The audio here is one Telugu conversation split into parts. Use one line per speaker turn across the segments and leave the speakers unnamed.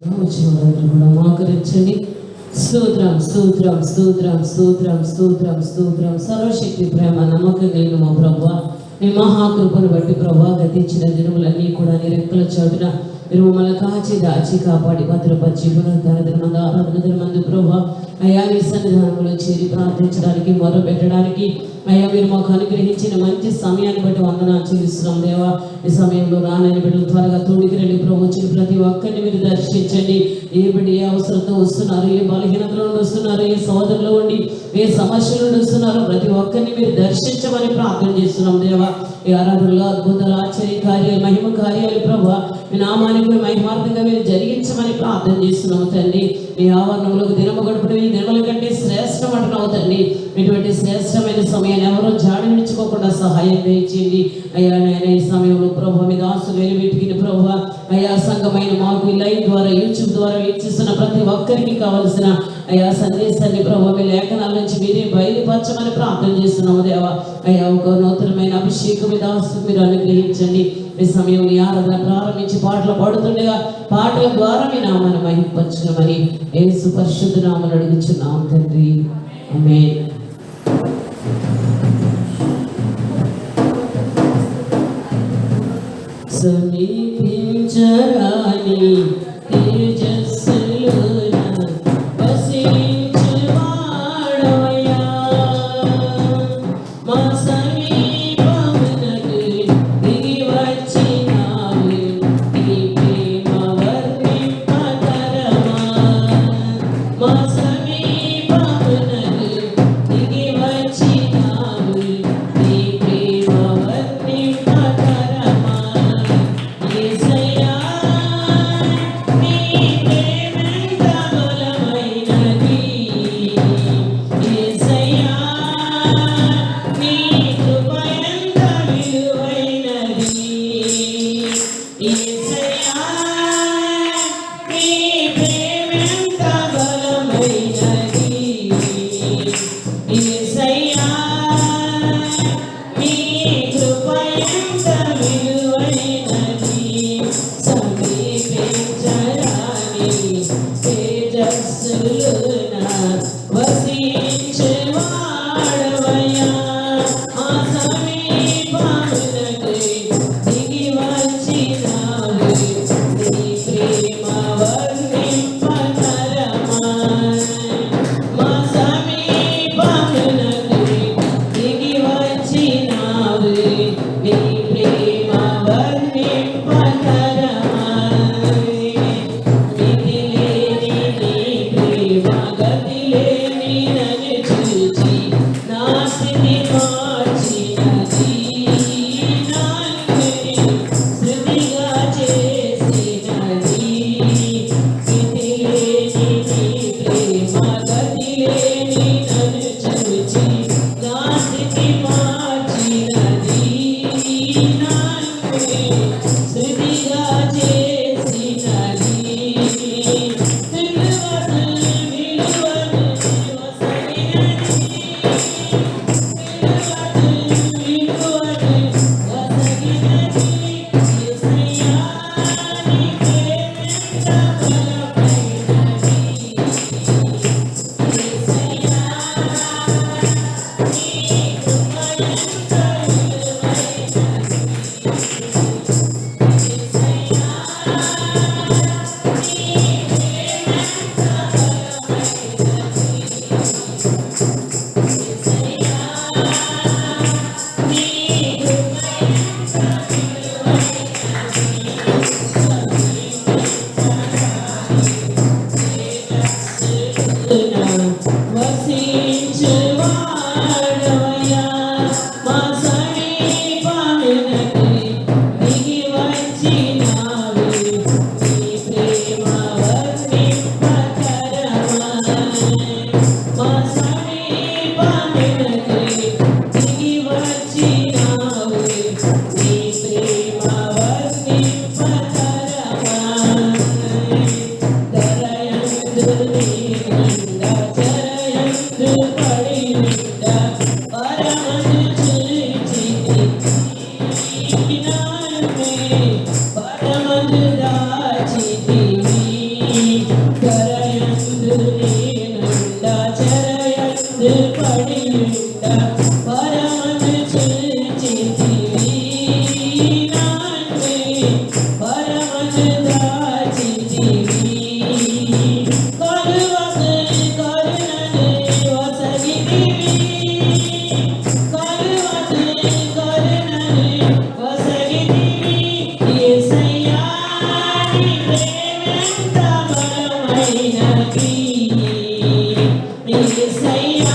కూడా మోకరించండి. స్తోత్రం స్తోత్రం స్తోత్రం స్తోత్రం స్తోత్రం స్తోత్రం. సర్వశక్తి ప్రేమ నమ్మకం కలిగిన మా ప్రభువా, మీ మహాకృపను బట్టి ప్రభా గతించిన దినములన్నీ కూడా నీ రెక్కల చాటున మీరు మమ్మల్ని కాచి దాచి కాపాడి భద్రపరిచి పునరుద్ధరణ ఆరాధన మందు ప్రభా అయా నీ సన్నిధానంలో చేరి ప్రార్థించడానికి మొదలు పెట్టడానికి అయ్యా మీరు మాకు అనుగ్రహించిన మంచి సమయాన్ని బట్టి వందనాలు చెల్లిస్తున్నాం దేవా. ఈ సమయంలో రానని బిడ్డలు త్వరగా తోడికి రండి ప్రభు. వచ్చిన ప్రతి ఒక్కరిని మీరు దర్శించండి. ఏ బిడ్డ ఏ అవసరంతో వస్తున్నారు, ఏ బలహీనతలో నుండి వస్తున్నారు, ఏ సోదరులో ఉండి ఏ సమస్యల నుండి వస్తున్నారు, ప్రతి ఒక్కరిని మీరు దర్శించమని ప్రార్థన చేస్తున్నాం దేవా. ఈ ఆరాధనలో అద్భుతాలు, ఆశ్చర్య కార్యాలు, మహిమ కార్యాలు ప్రభు మీ నామానికి మహిమార్థంగా మీరు జరిగించమని ప్రార్థన చేస్తున్నాము తండ్రి. మీ ఆవరణంలో దినము గడుపుడు ఈ దినముల కంటే శ్రేష్టం అంటున్నావు తండ్రి. ఇటువంటి శ్రేష్టమైన సమయాన్ని ఎవరో జాడి నిలుచుకోకుండా సహాయం చేయండి అయ్యా. నేను ఈ సమయంలో ప్రభు మీ దాసులు వెలువెట్టుకుని ప్రభు అయా సంఘమైన మాకు ఈ లైవ్ ద్వారా యూట్యూబ్ ద్వారా వీక్షిస్తున్న ప్రతి ఒక్కరికి కావలసిన అయా సందేశాన్ని ప్రభు మీ లేఖనాల నుంచి మీరే బయలుపరచమని ప్రార్థన చేస్తున్నాము దేవా. అయ్యా ఒక నూతనమైన అభిషేకం మీ దాసు మీరు అనుగ్రహించండి. ఈ సమయం ఈ ఆరాధన ప్రారంభించి పాటలు పాడుతుండగా పాటల ద్వారా మీ నామాన్ని మహిమపరచమని యేసు పరిశుద్ధ నామమున అడుగుచున్నాం తండ్రి, ఆమేన్. సమీపించరాని తేజస్సులోన వసించువాడవయ్యా, మా సమీపమునకు దిగి వచ్చినావు, నీ ప్రేమ వర్ణింపతరమా. మా సమీపమునకు దిగి వచ్చినావు, నీ ప్రేమ వర్ణింపతరమా. పరమందు దాచితివి విలువైనది యేసయ్యా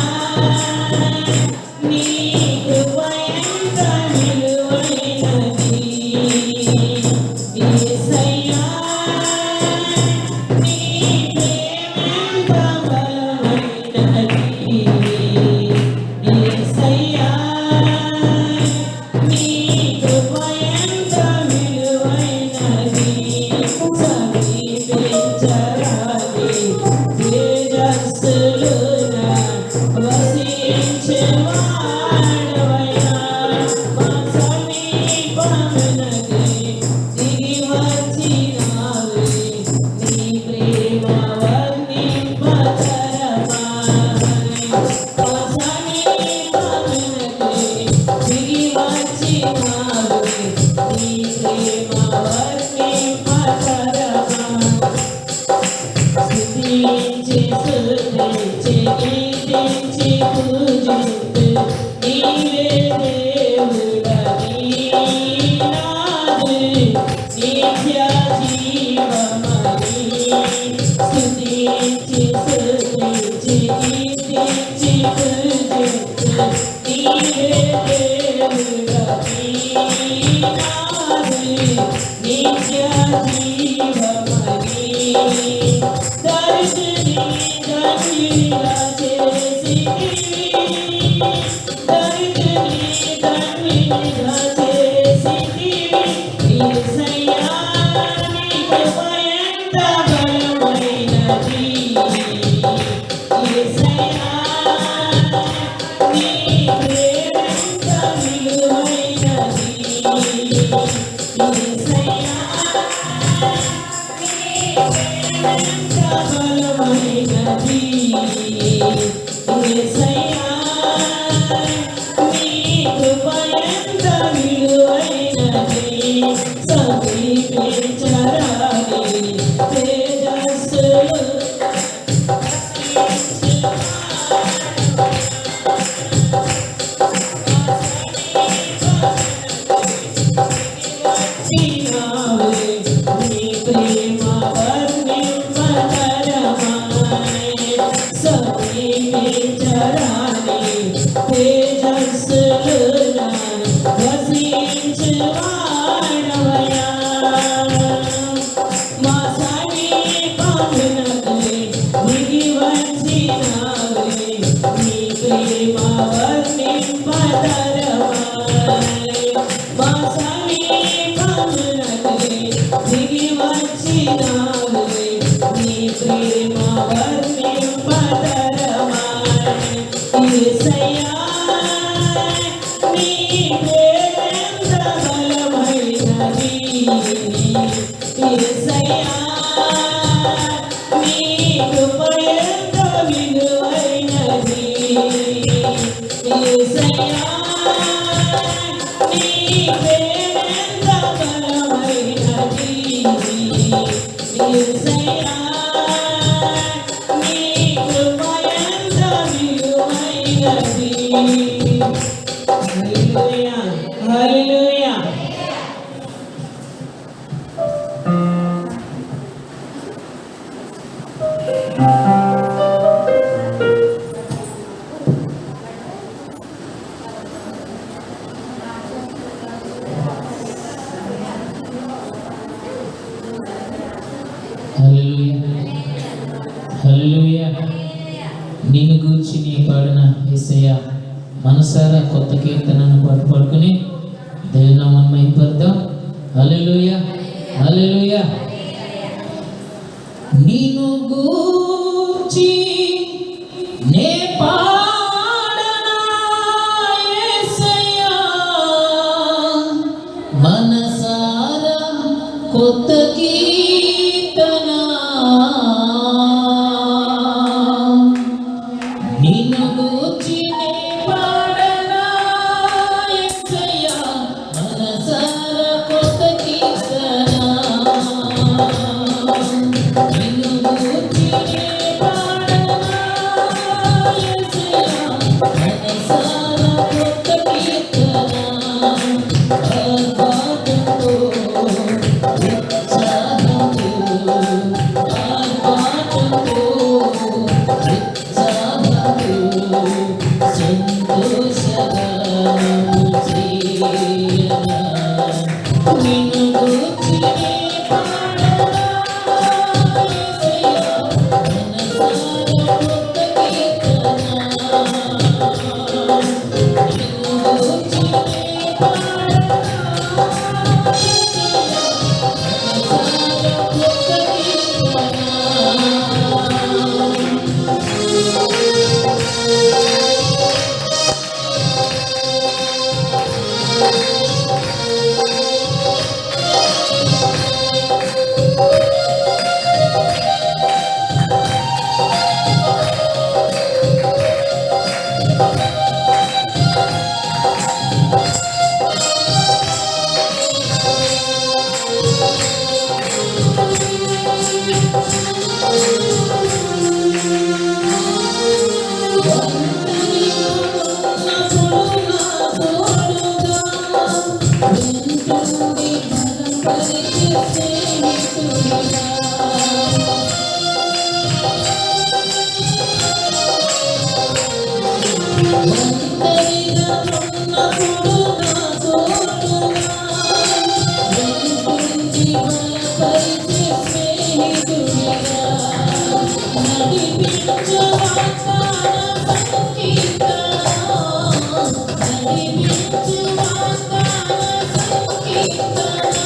నీ కృప ఎంత విలువైనది యేసయ్యా నీ ప్రేమ ఎంత బలమైనది యేసయ్యా నీ కృప ఎంత విలువైనది సమీపించరాని తేజస్సులోన వసించేవాడవయ్యా మా సమీపమునకు దిగి వచ్చినావే నీ ప్రేమ వర్ణింపతరమా మా సమీపమునకు దిగి వచ్చినావే నీ ప్రేమ వర్ణింపతరమా స్తుతించి స్తుతించి కీర్తించి పూజింతు నీవే దేవుడని నాదు నిత్య జీవమని స్తుతించి స్తుతించి కీర్తించి పూజింతు నీవే దేవుడని నాదు నిత్య జీవమని దర్శని ధన్యునిగా చేసితివి దర్శని ధన్యునిగా చేసితివి యేసయ్యా నీ కృప ఎంత బలమైనది యేసయ్యా నీ ప్రేమ ఎంత విలువైనది యేసయ్యా ఎంత బలమైనది యేసయ్యా నీ కృప ఎంత విలువైనది సమీపించరాని తేజస్సులో వచ్చినావే నీ ప్రేమ వర్ణింపతరమాయే సమీపించరాని తేజస్సులోన వసించువాడవయ్యా మా సమీపమునకు దిగి వచ్చినావే నీ ప్రేమ వర్ణింపతరమాయే మా సమీపమునకు దిగి వచ్చినావే నీ ప్రేమ వర్ణింపతరమాయే యేసయ్యా నీ ప్రేమ ఎంత బలమైనది యేసయ్యా నీ కృప ఎంత విలువైనది యేసయ్యా నీ ప్రేమ ఎంత బలమైనది యేసయ్యా నీ కృప ఎంత విలువైనది హల్లెలూయా హల్లెలూయా హల్లెలూయా నిన్ను గూర్చి నీ పాడిన యేసయ్యా మనసారా కొత్త కీర్తనను పాడుకొని దేవుని నామాన్ని మహిమపరుద్దాం హల్లెలూయా హల్లెలూయా నిన్ను గూర్చి నే పాడనా యేసయ్యా మనసారా కొత్త కీర్తన నిన్ను గూర్చి నే పాడనా యేసయ్యా మనసారా కొత్త కీర్తన నిన్ను గూర్చి నే పాడనా యేసయ్యా నడిపించు వాగ్దాన సంకీర్తన, నడిపించు వాగ్దాన సంకీర్తన,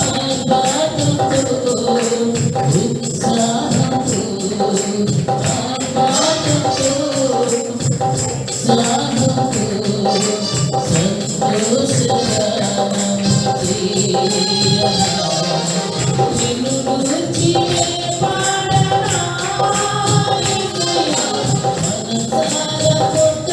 ఆర్భాటంతో ఉత్సాహంతో, ఆర్భాటంతో ఉత్సాహంతో సంతోషగానం చేయగా నిన్ను గురించి పాడనా యేసయ్యా, మనసారా కొత్త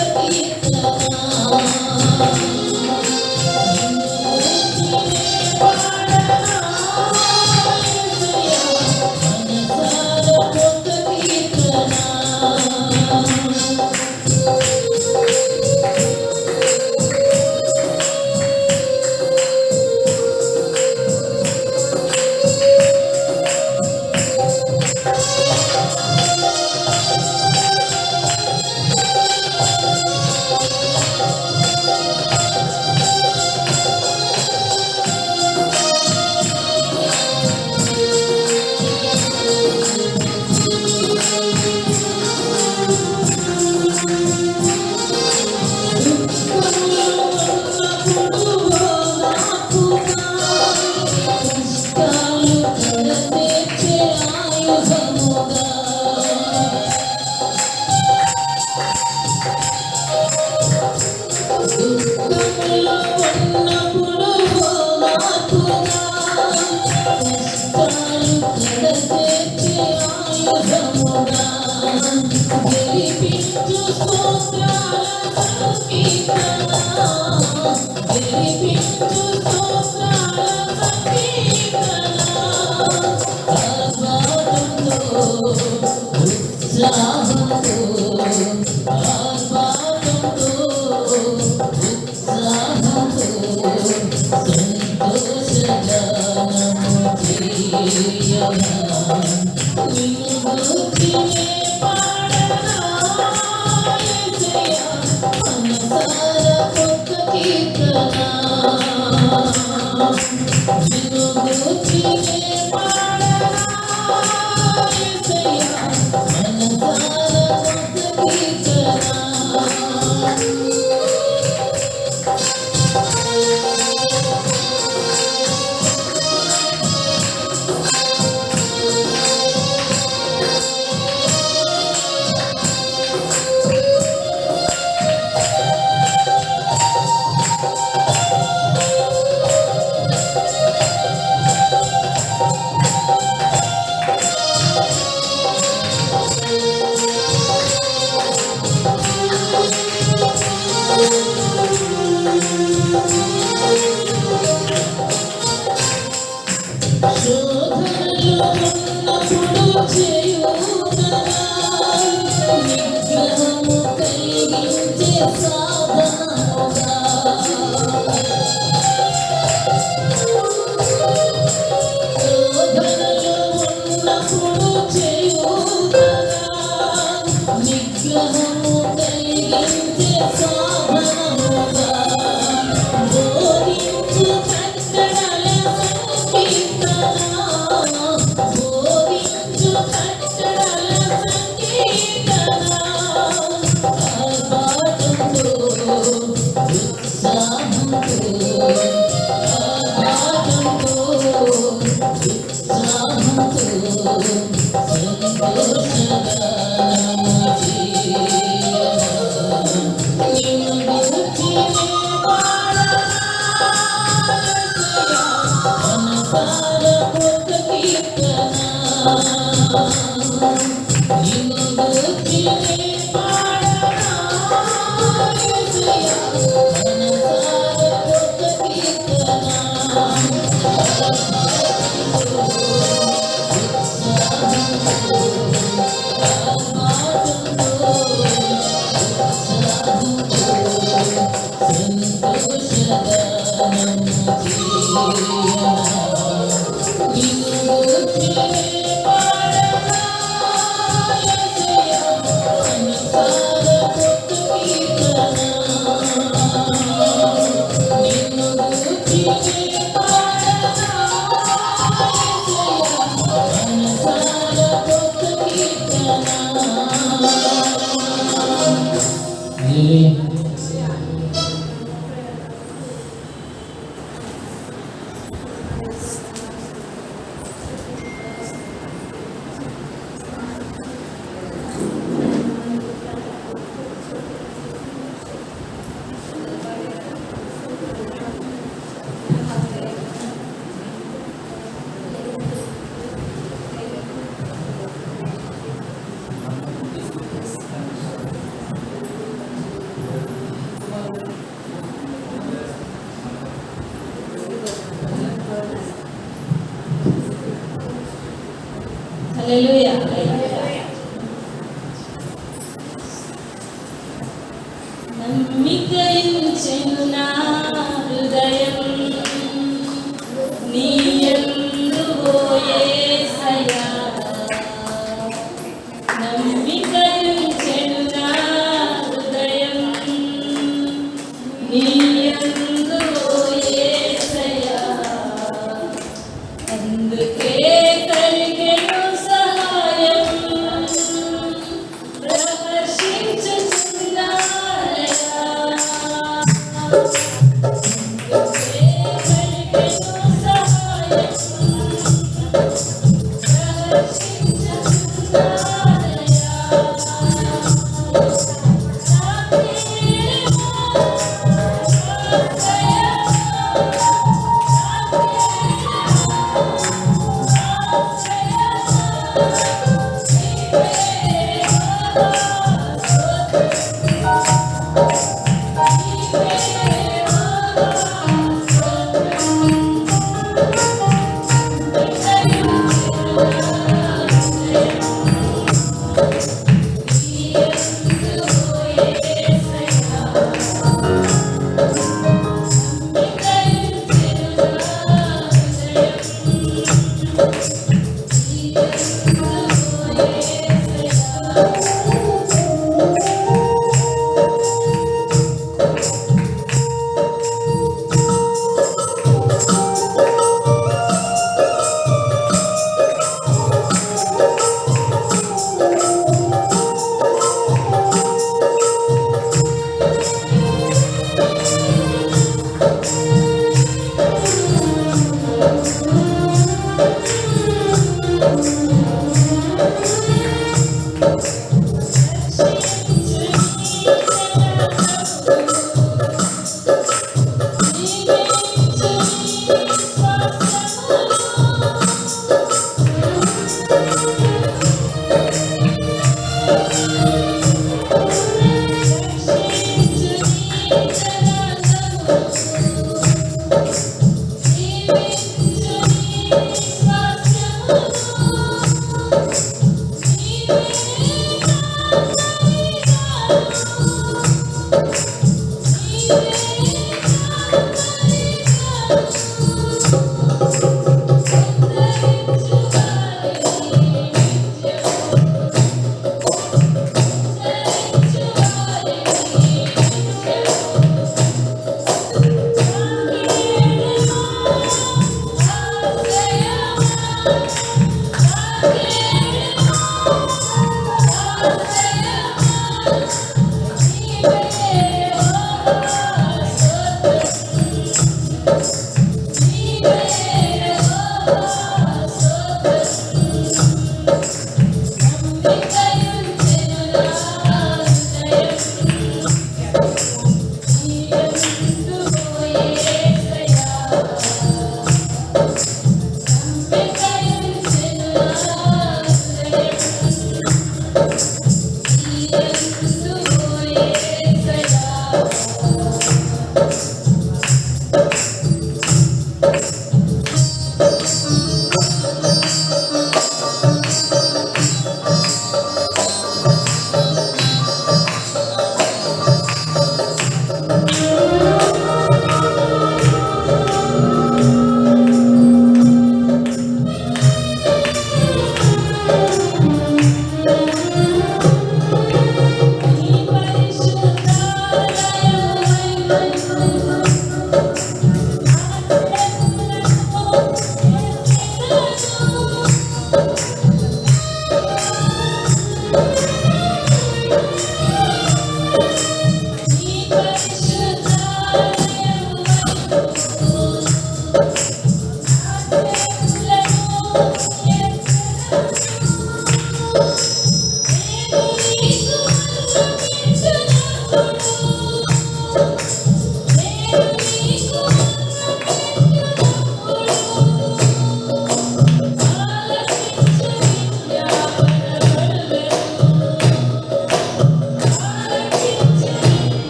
కీర్తన, నిన్ను గురించి పాడనా యేసయ్యా, మనసారా కొత్త కీర్తన. హల్లెలూయా. హల్లెలూయా. నమ్మికయించెను నా హృదయం నీ యందు ఓ యేసయ్యా. నమ్మికయించెను నా హృదయం నీ యందు ఓ యేసయ్యా. అందుకే కలిగెను సహాయం ప్రవర్షించుచున్నానయ్యా. అందుకే కలిగెను సహాయం ప్రవర్షించుచున్నానయ్యా.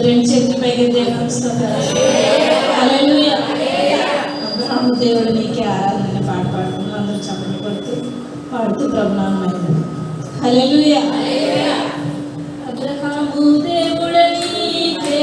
రెండు చేతుల పైకి హల్లెలూయా. అబ్రహాము దేవుడు నీకే ఆరాధన పాట పాడుకుంటూ అందరూ చప్పట్లు కొడుతూ పాడుతూ ప్రభునామం. హల్లెలూయా. అబ్రహాము దేవుడు నీకే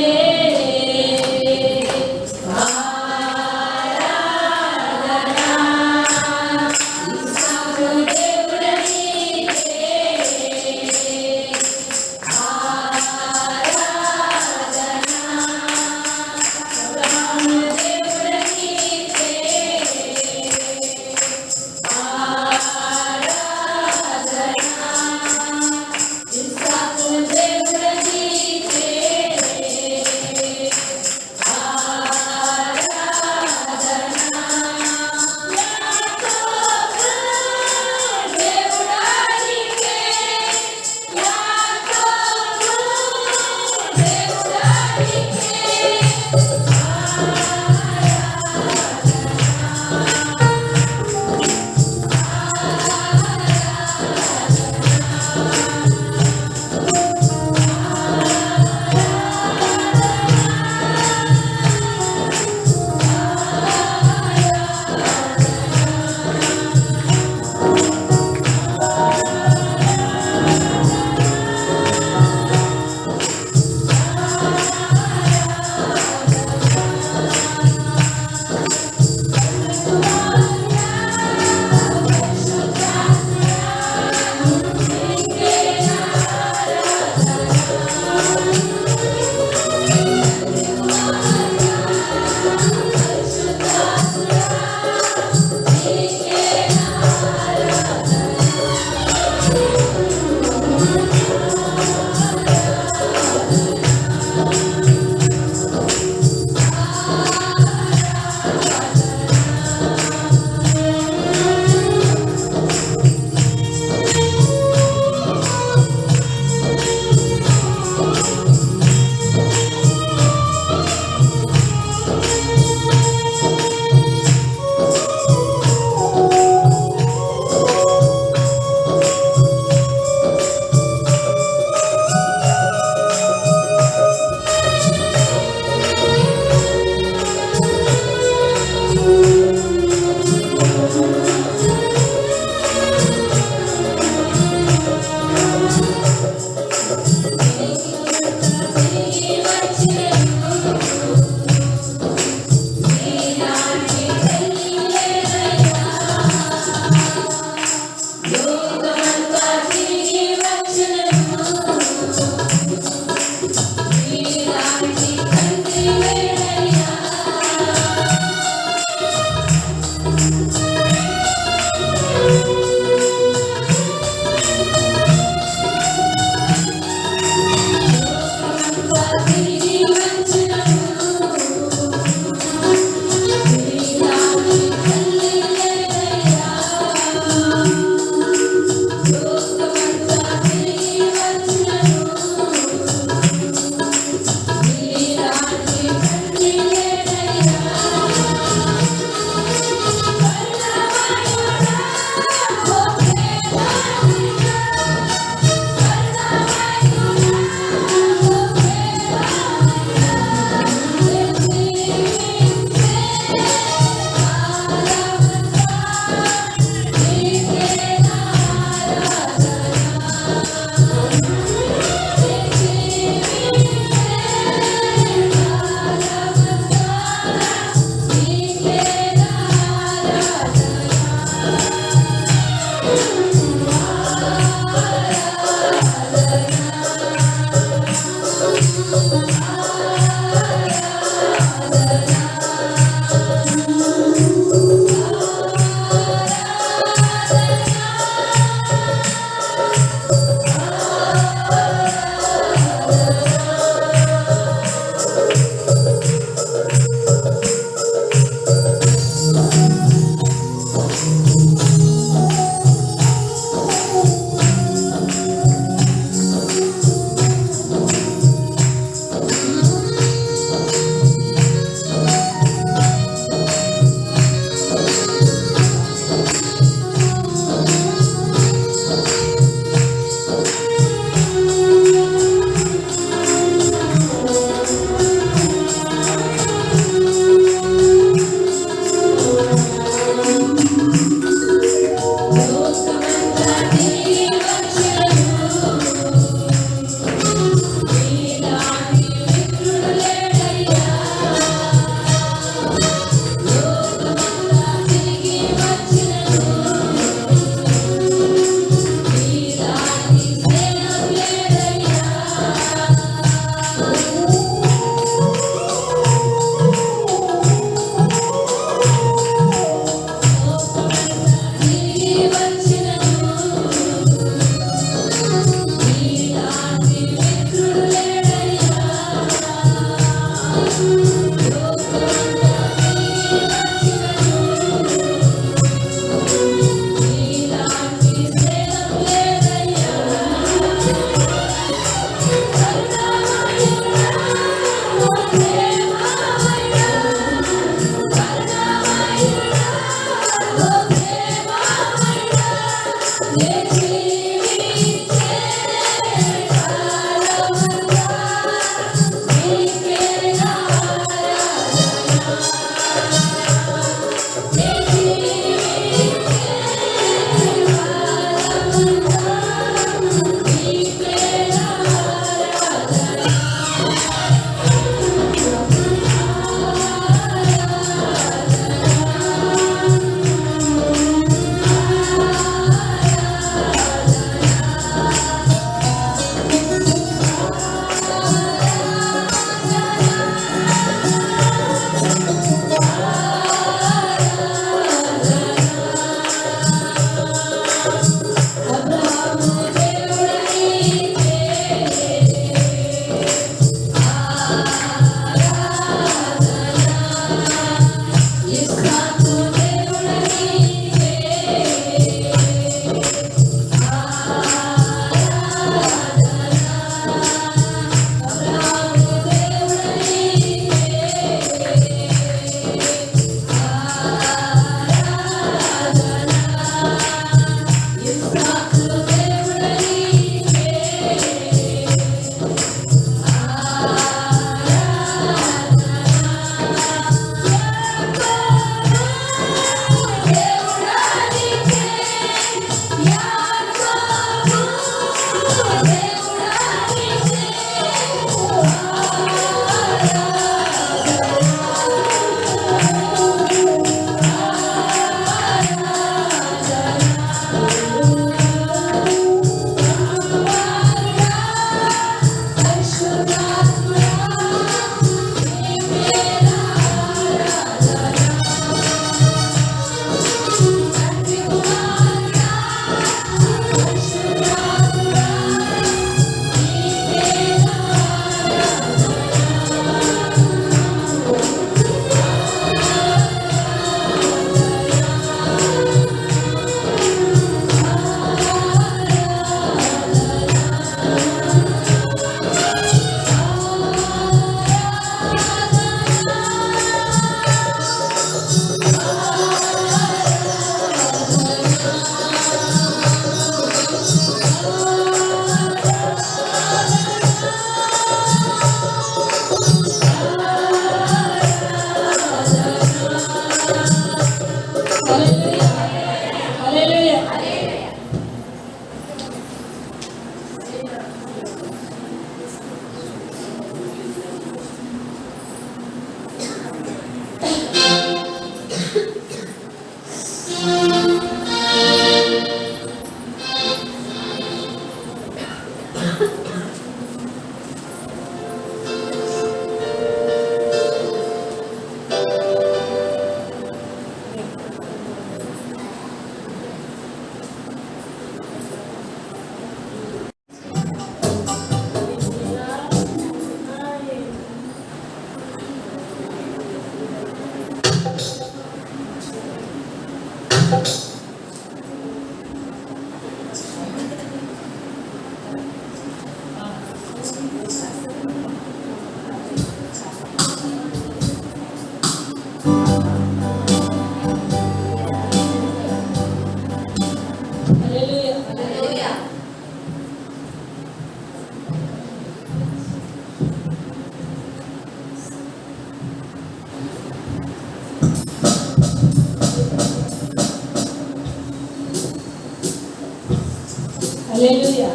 హల్లెలూయా.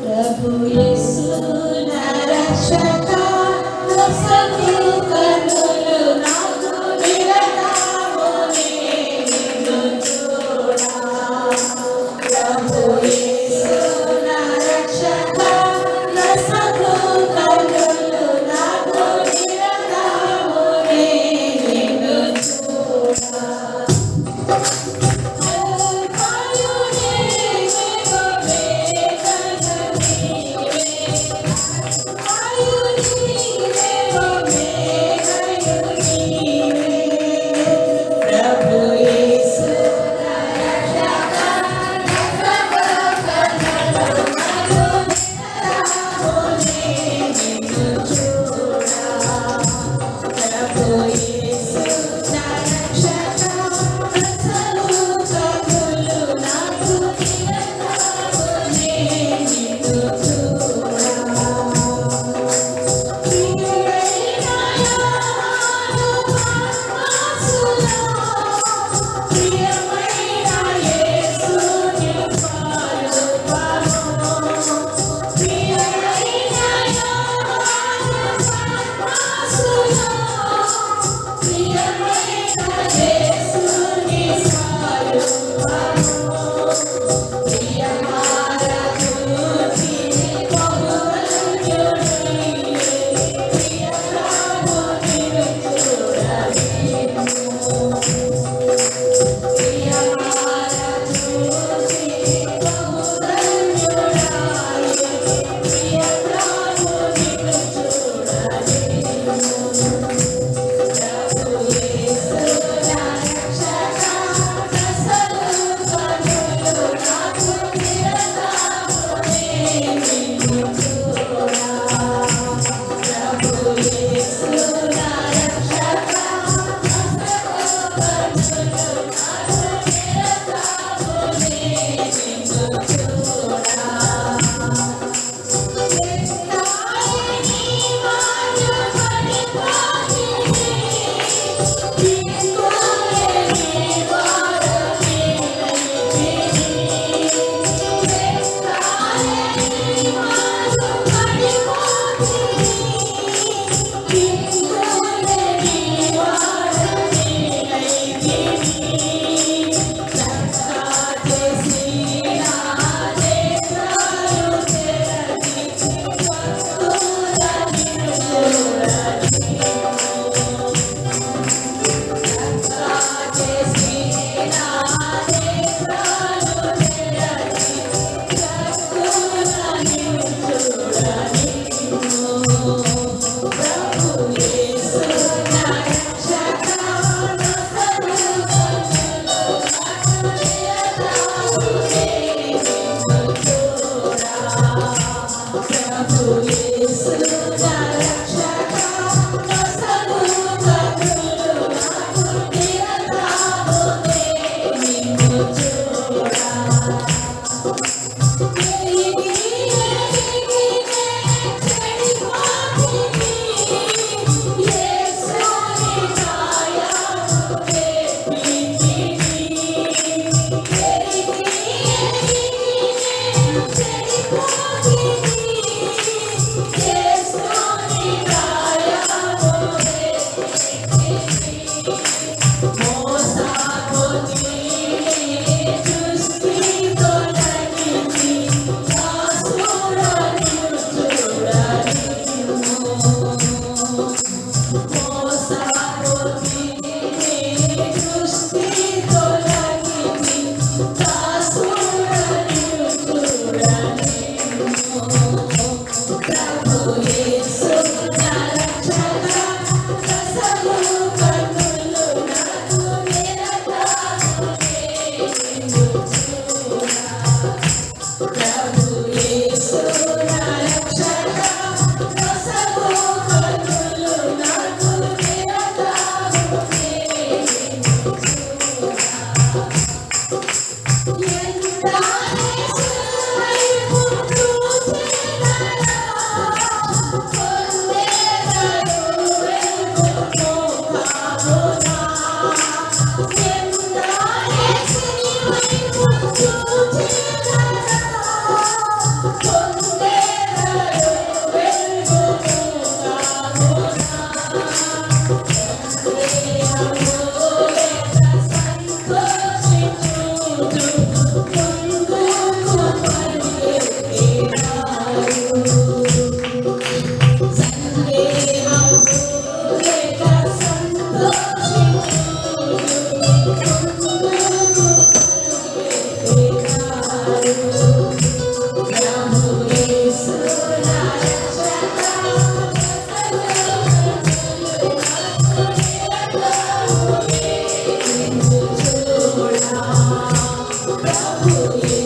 ప్రభు యేసు నా రక్షక, నొసగు కన్నులు నాకు నిరతము నిన్ను చూడా. ప్రభు యేసు నా రక్షక, నొసగు కన్నులు నాకు నిరతము నిన్ను చూడా.
Thank you.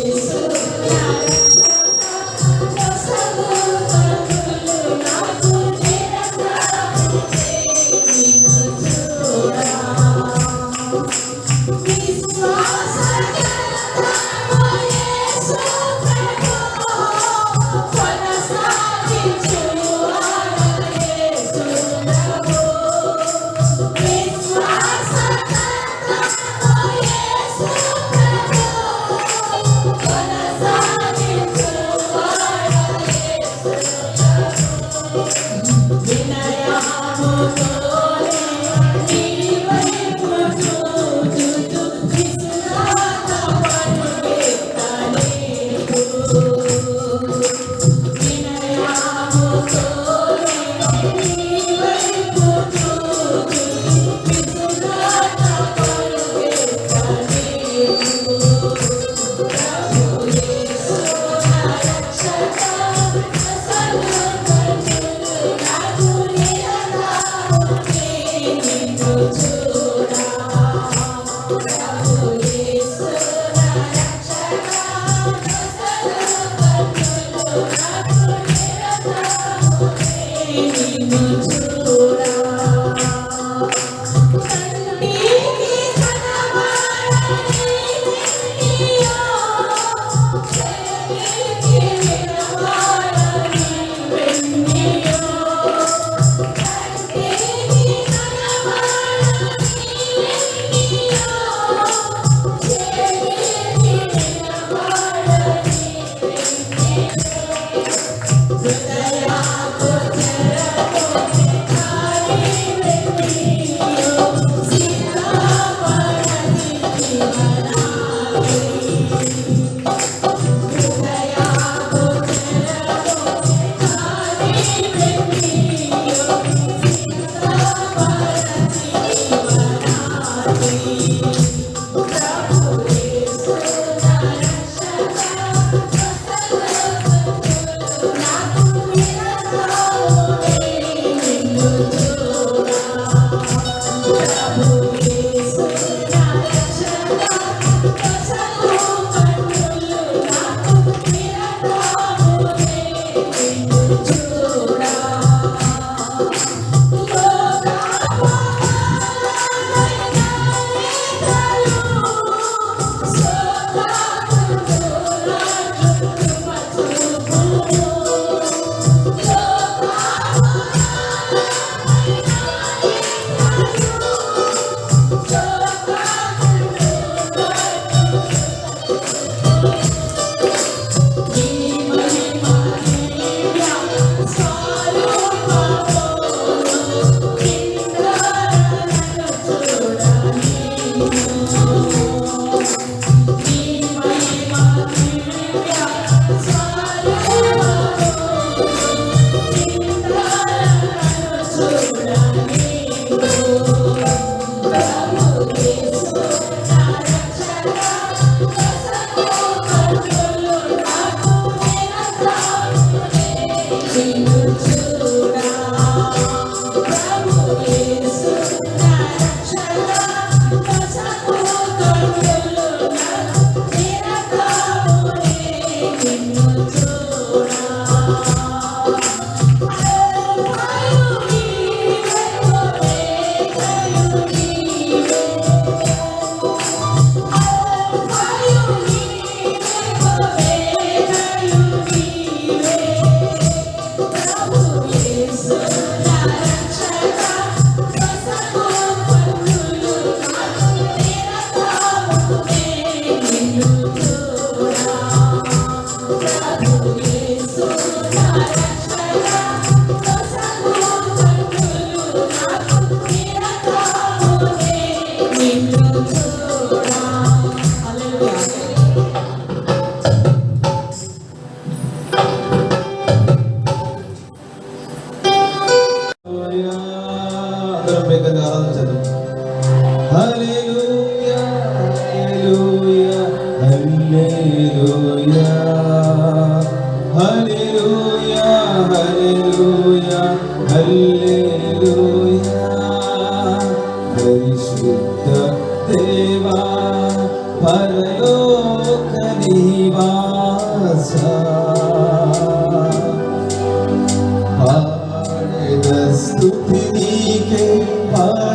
పాడెద స్తుతి నీకే పరమదూతలతో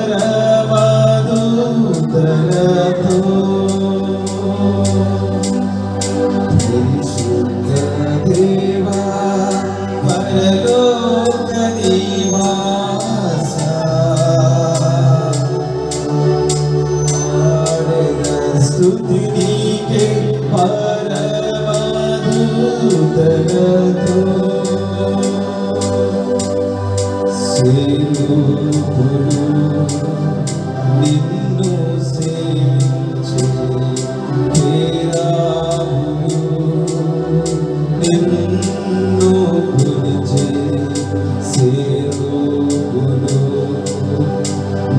పరిశుద్ధ దేవా పరలోక నివాస పాడెద స్తుతి నీకే పరమదూతలతో సేవకులు నిన్ను సేవించే కేరాములు నిన్ను కొలిచే సేవకులు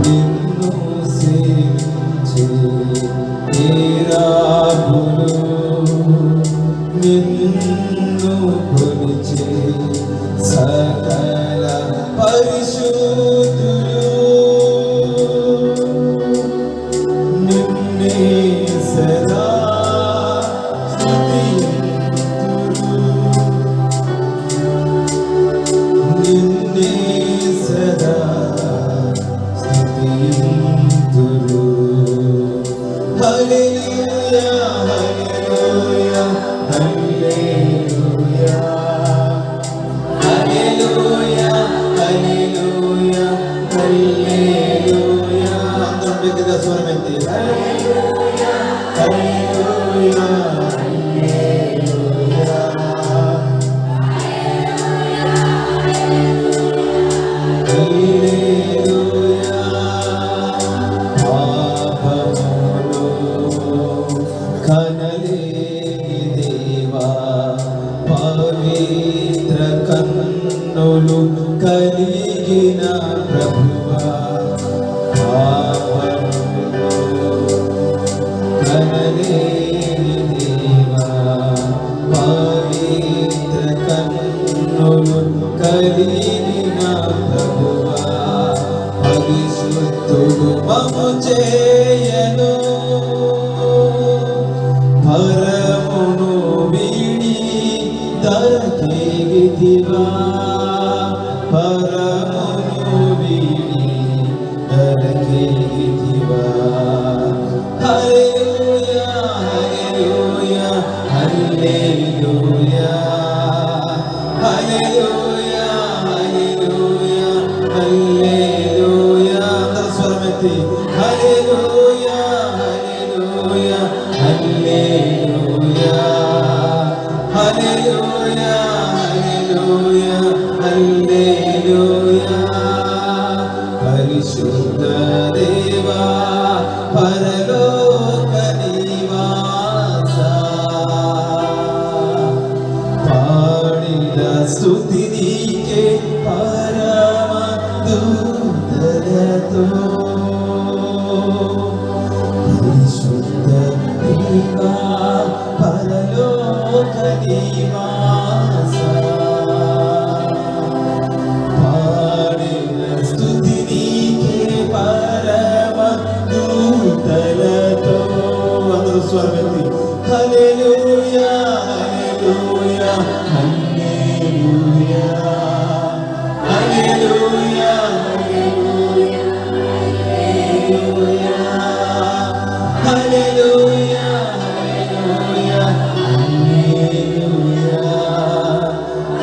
నిన్ను సేవించే కేరాములు నిన్ను కొలిచే సకల పరిశుద్ధులు నిన్నే సదా స్తుతింతురు నిన్నే సదా స్తుతింతురు హల్లెలూయా హల్లెలూయా హల్లెలూయా హల్లెలూయా హల్లెలూయా హల్లెలూయా అందరం బిగ్గరగా స్వరం ఎత్తి హల్లెలూయా హల్లెలూయా హల్లెలూయా హల్లెలూయా పాపములు కనలేని దేవా పవిత్ర కన్నులు కలిగిన ప్రభువా పాపములు కనలేని దేవా పవిత్ర కన్నులు కలిగిన ప్రభువా పరిశుద్ధుడు మము చేయను పరమును వీడి దరకేగితివా పరమును వీడి దరకేగితివా హల్లెలూయా హల్లెలూయా హల్లెలూయా హల్లెలూయా హల్లెలూయా హల్లెలూయా అందరూ స్వరమెత్తి హల్లెలూయా హల్లెలూయా హల్లెలూయా హల్లెలూయా హల్లెలూయా హల్లెలూయా పరిశుద్ధ దేవా పరలోక నివాస పాడిన స్తుతి నీకే పరమదూతలతో పరిశుద్ధ దేవా పరలోక నివాస పాడిన స్తుతి నీకే పరమదూతలతో అందరూ స్వరమెత్తి హల్లెలూయా హల్లెలూయా హల్లెలూయా హల్లెలూయా హల్లెలూయా హల్లెలూయా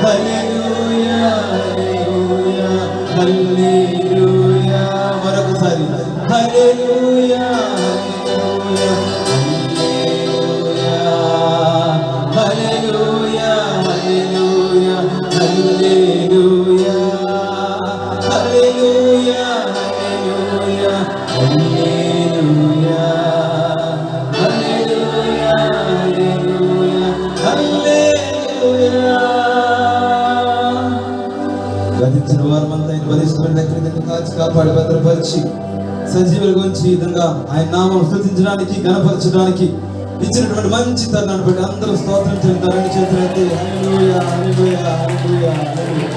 హల్లెలూయా హల్లెలూయా హల్లెలూయా మరొకసారి హల్లెలూయా హల్లెలూయా హల్లెలూయా హల్లెలూయా హల్లెలూయా హల్లెలూయా హల్లెలూయా హల్లెలూయా హల్లెలూయా గతించిన వారమంతా ఆయన బలిష్టమైన దగ్గర కాచి కాపాడి భద్రపరిచి సజీవుల గురించి ఈ విధంగా ఆయన నామం స్తుతించడానికి గణపరచడానికి ఇచ్చినటువంటి మంచి తరుణాన్ని బట్టి అందరూ స్తోత్రం చెందుతారు. రెండు చేతులైతే హల్లెలూయా హల్లెలూయా హల్లెలూయా హల్లెలూయా.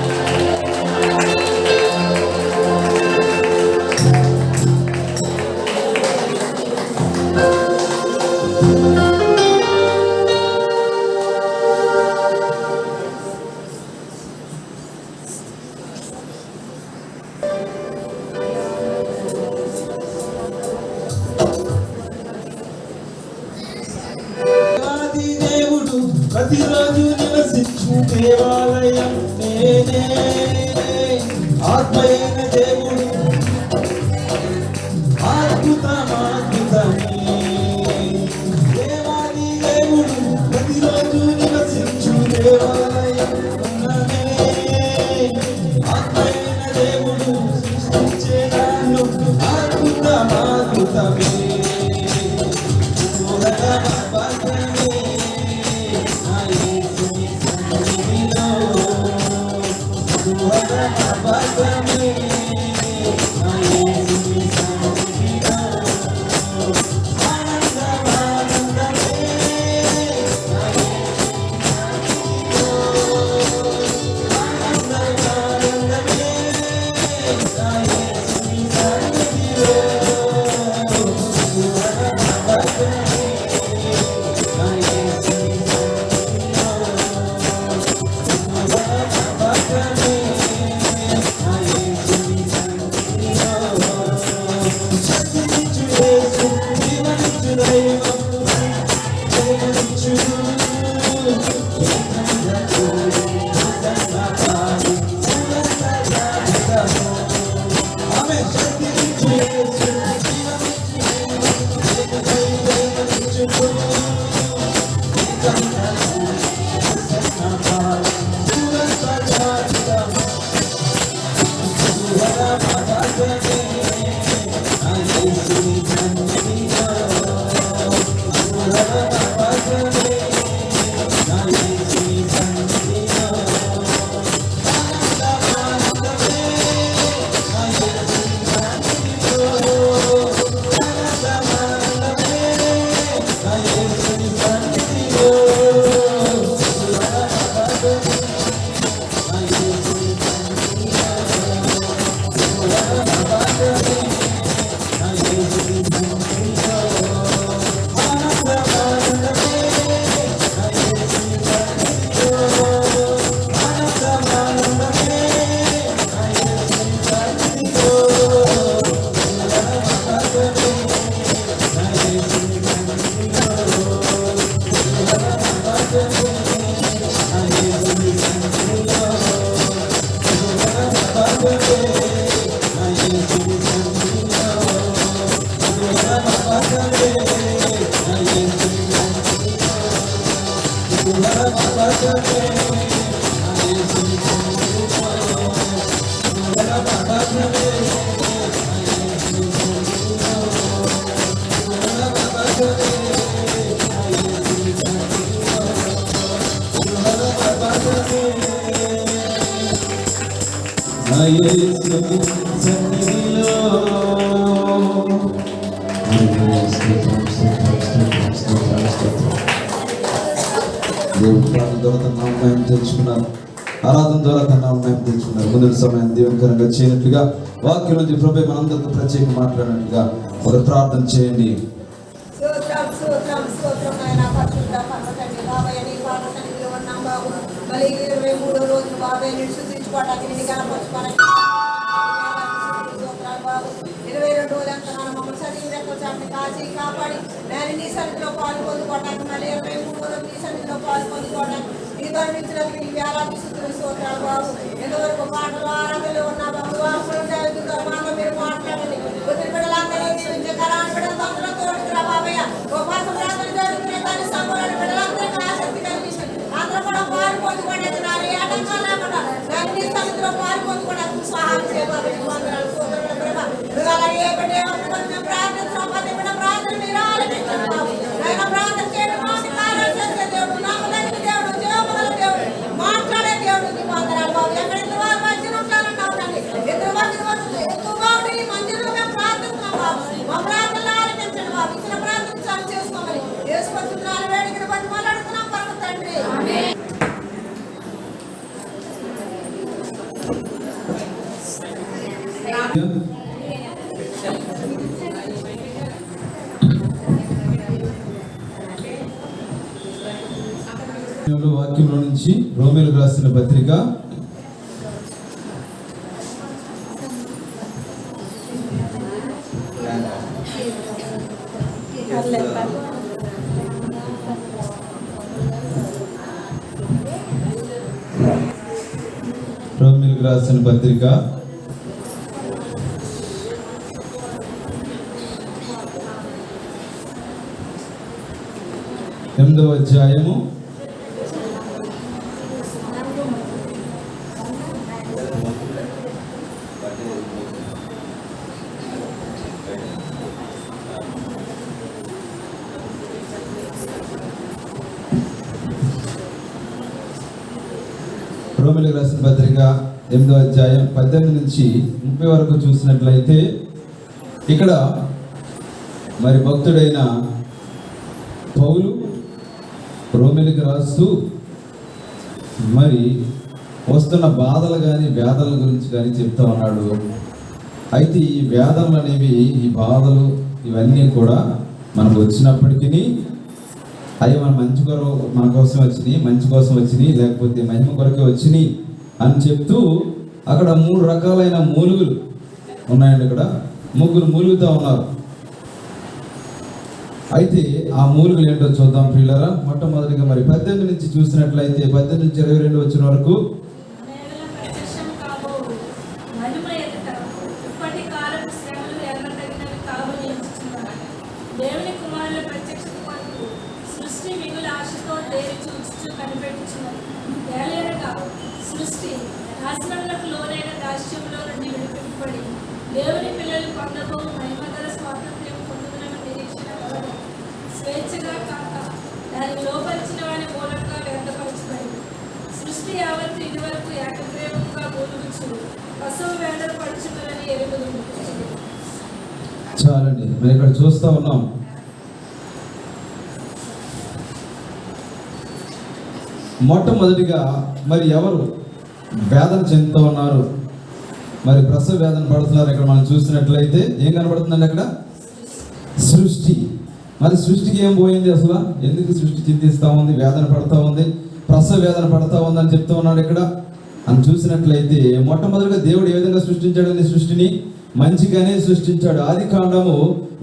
ప్రతిరోజు నివసించు దేవాలయం నేనే, ఆత్మయైన దేవుడు అద్భుతమే, దేవాది దేవుడు ప్రతిరోజు నివసించు దేవాలయం నేనే, ఆత్మయైన దేవుడు సృష్టించే నన్ను అద్భుతమే. ఆరాధన ద్వారా తన నామం తెచ్చుకున్నారు. ముందు సమయం దీవెనకరంగా చేయనట్లుగా వాక్యం నుంచి ప్రభు మనందరితో ప్రత్యేకంగా మాట్లాడినట్లుగా ఒక ప్రార్థన చేయండి.
కాపాడి నేను నీ సన్నిధిలో పాల్పొందుకోవడానికి మళ్ళీ 23 నీ సన్నిధిలో పాల్పొందుకోవడానికి ఈ వర్ణించినప్పుడు ఈ వేలాది స్తుతులు స్తోత్రాలు బాబు. ఎంతవరకు మాటలు ఆరాధనలో ఉన్నా బాబు వాకులు మీరు మాట్లాడండి. ఒత్తిడి బిడ్డలందరూ కరాని బిడ్డలు తొందరలో తోడుకురా బాబయ్య. ఉపవాసం ప్రార్థన జరుగుతున్న దాన్ని సంబరాన్ని బిడ్డలందరికీ ఆసక్తి కలిగించండి. అందరూ కూడా పాల్పొందుకోవడానికి నాలుగు ఆటంకాలు లేకుండా నేను నీ సన్నిధిలో పాల్పొందుకోవడానికి సహాయం చేయబాబు. వందనాలు స్తోత్రాలు ప్రభా. అలాగే ఏ బిడ్డ మేము ప్రార్థించాం ప్రతి బిడ్డ ప్రార్థన మీరు ఆలకించండి బాబు. నేను ప్రార్థన చేయడం మాకు కార్యాలు చేసే దేవుడు, నమ్మదగిన దేవుడు, జీవముగల దేవుడు, మాట్లాడే దేవుడు నీ వందనాలు బాబు. ఎక్కడ ఇద్దరు వారు మధ్యన ఉంటారన్నావు తండ్రి. ఇద్దరు ఎక్కువ బాబు ఈ మందిరంలో మేము ప్రార్థిస్తున్నాం బాబు. మా ప్రార్థనలు ఆలకించండి బాబు. ఇచ్చిన ప్రార్థన చాలు చేసుకోమని యేసుక్రీస్తు వేడికను బట్టి మాట్లాడుతున్నాం పరమ తండ్రి.
వాక్యంలో నుంచి రోమీయులకు రాసిన పత్రిక
5
రాసిన పత్రిక 8వ అధ్యాయము 8వ అధ్యాయం 18 నుంచి 30 వరకు చూసినట్లయితే ఇక్కడ మరి భక్తుడైన పౌలు రోమిలకు రాస్తూ మరి వస్తున్న బాధలు కానీ వేదనల గురించి కానీ చెప్తా ఉన్నాడు. అయితే ఈ వేదనలు అనేవి, ఈ బాధలు ఇవన్నీ కూడా మనకు వచ్చినప్పటికీ అవి మన కోసం వచ్చినాయి, మంచి కోసం వచ్చినాయి, లేకపోతే మహిమ కొరకే వచ్చినాయి అని చెప్తూ అక్కడ 3 రకాలైన మూలుగులు ఉన్నాయండి. ఇక్కడ 3 మూలుగుతూ ఉన్నారు. అయితే ఆ మూలుగులు ఏంటో చూద్దాం ప్రియులారా. మొట్టమొదటిగా మరి 18 నుంచి చూసినట్లయితే 18 నుంచి 22 వచ్చిన వరకు
దేవుని కుమారుల ప్రత్యక్షత కొరకు సృష్టి మిగులు ఆశతో దేవి చూస్తూ కనిపెట్టుచున్నది. ఏలయనగా సృష్టి నాశనములకు లోనైన దాస్యంలో నుండి విడిపింపబడి దేవుని పిల్లలు పొందబో మహిమగల స్వాతంత్ర్యం పొందుతున్న నిరీక్షణ కలదు. స్వేచ్ఛగా కాక దాన్ని లోపరిచిన వారి మూలంగా వ్యర్థపరచబడింది. సృష్టి యావత్తు ఇదివరకు ఏకగ్రీవంగా మూలుగుచు పశువు వేదన పడుచున్నదని ఎరుగుదు.
చాలండి. మరి ఇక్కడ చూస్తా ఉన్నాం, మొట్టమొదటిగా మరి ఎవరు వేదన చెందుతూ ఉన్నారు, మరి ప్రసవ వేదన పడుతున్నారు. ఇక్కడ మనం చూసినట్లయితే ఏం కనబడుతుందండి? అక్కడ సృష్టి. మరి సృష్టికి ఏం పోయింది అసలు? ఎందుకు సృష్టి చింతిస్తూ ఉంది, వేదన పడుతూ ఉంది, ప్రసవ వేదన పడుతూ ఉంది అని చెప్తూ ఉన్నాడు ఇక్కడ అని చూసినట్లయితే, మొట్టమొదటిగా దేవుడు ఏ విధంగా సృష్టించాడని సృష్టిని మంచిగానే సృష్టించాడు. ఆదికాండము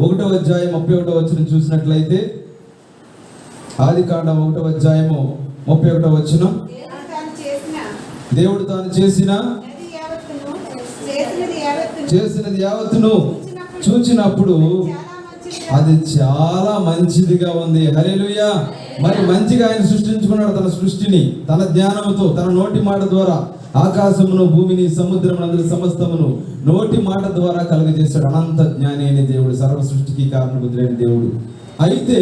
1వ అధ్యాయం 31వ వచనం చూసినట్లయితే, ఆదికాండం 1వ అధ్యాయము 31వ వచనం, దేవుడు తాను చేసినది యావత్తును చూచినప్పుడు అది చాలా మంచిదిగా ఉంది. హల్లెలూయా. మరి మంచిగా ఆయన సృష్టించుకున్నాడు తన సృష్టిని, తన జ్ఞానముతో, తన నోటి మాట ద్వారా ఆకాశమును, భూమిని, సముద్రమును, అందరి సమస్తమును నోటి మాట ద్వారా కలుగజేశాడు. అనంత జ్ఞాని అయిన దేవుడు, సర్వ సృష్టికి కారణభూతుడైన దేవుడు. అయితే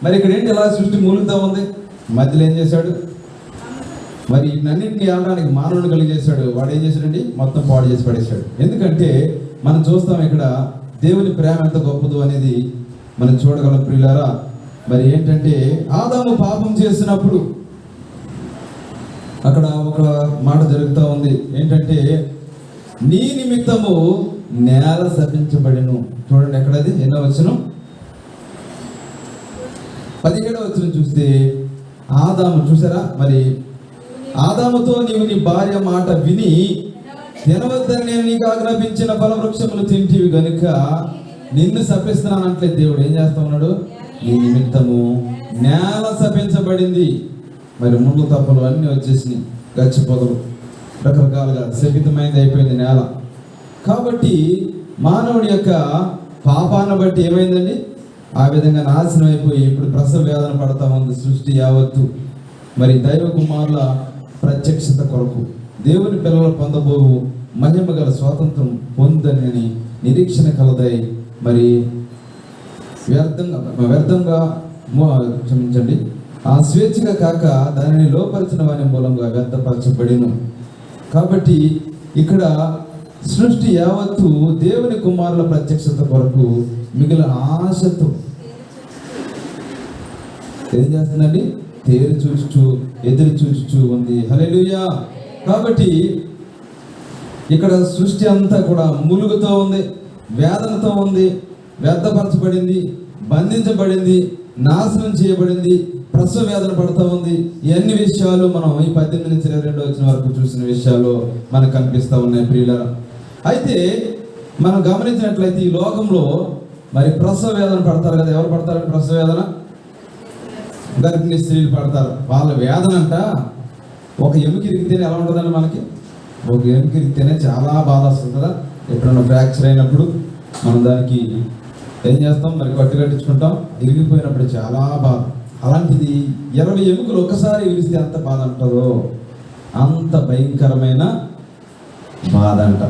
మరి ఇక్కడ ఏంటి, ఎలా సృష్టి మూలుగుతా ఉంది? మధ్యలో ఏం చేశాడు? మరి ఇవన్నింటినీ ఆడడానికి మానవుని కలిగేశాడు. వాడు ఏం చేశాడండి? మొత్తం పాడు చేసి పడేశాడు. ఎందుకంటే మనం చూస్తాం ఇక్కడ దేవుని ప్రేమ ఎంత గొప్పదో అనేది మనం చూడగలం ప్రియులారా. మరి ఏంటంటే ఆదాము పాపం చేసినప్పుడు అక్కడ ఒక మాట జరుగుతూ ఉంది. ఏంటంటే నీ నిమిత్తము నేల శపించబడెను. చూడండి ఎక్కడది, ఎన్నో వచనం? 17వ వచనం చూస్తే ఆదాము, చూసారా, మరి ఆదాముతో నీవు నీ భార్య మాట విని తినవద్దని నేను నీకు ఆజ్ఞాపించిన ఫలవృక్షములు తింటివి గనుక నిన్ను శపిస్తున్నానంటే దేవుడు ఏం చేస్తా ఉన్నాడు? నీ నిమిత్తము నేల శపించబడింది. మరి ముళ్ళు తప్పలు అన్నీ వచ్చేసినాయి, గచ్చి పొదలు, రకరకాలుగా శపితమైనది అయిపోయింది నేల. కాబట్టి మానవుడి యొక్క పాపాన్ని బట్టి ఏమైందండి? ఆ విధంగా నాశనం అయిపోయి ఇప్పుడు ప్రసవ వేదన పడతా ఉంది సృష్టి యావత్తు. మరి దైవ కుమారుల ప్రత్యక్షత కొరకు దేవుని పిల్లలు పొందబోవు మహిమ గల స్వాతంత్రం పొందని నిరీక్షణ కలదై మరి వ్యర్థంగా క్షమించండి, ఆ స్వేచ్ఛగా కాక దానిని లోపరిచిన వారి మూలంగా వ్యర్థపరచబడిను. కాబట్టి ఇక్కడ సృష్టి యావత్తు దేవుని కుమారుల ప్రత్యక్షత కొరకు మిగిలిన ఆశతో ఏం చేస్తుందండి? తేరు చూచుచు, ఎదురు చూచుచు ఉంది. హల్లెలూయా. కాబట్టి ఇక్కడ సృష్టి అంతా కూడా ములుగుతో ఉంది, వేదనతో ఉంది, వ్యర్థపరచబడింది, బంధించబడింది, నాశనం చేయబడింది, ప్రసవ వేదన పడుతూ ఉంది. ఇవన్నీ విషయాలు మనం ఈ 18 నుంచి 22 వచ్చిన వరకు చూసిన విషయాలు మనకు కనిపిస్తూ ఉన్నాయి ప్రియులారా. అయితే మనం గమనించినట్లయితే ఈ లోకంలో మరి ప్రసవ వేదన పడతారు కదా. ఎవరు పడతారండి ప్రసవ వేదన? గర్భిణీ స్త్రీలు పడతారు. వాళ్ళ వేదన అంట ఒక ఎముక ఇరిగితేనే ఎలా ఉంటుందండి మనకి? ఒక ఎముక ఇరిగితేనే చాలా బాధ వస్తుంది కదా. ఎప్పుడైనా ఫ్రాక్చర్ అయినప్పుడు మనం దానికి ఏం చేస్తాం, మరి కట్టించుకుంటాం. ఇరిగిపోయినప్పుడు చాలా బాధ. అలాంటిది 20 ఎముకలు ఒకసారి విరిస్తే ఎంత బాధ ఉంటుందో అంత భయంకరమైన బాధ అంట.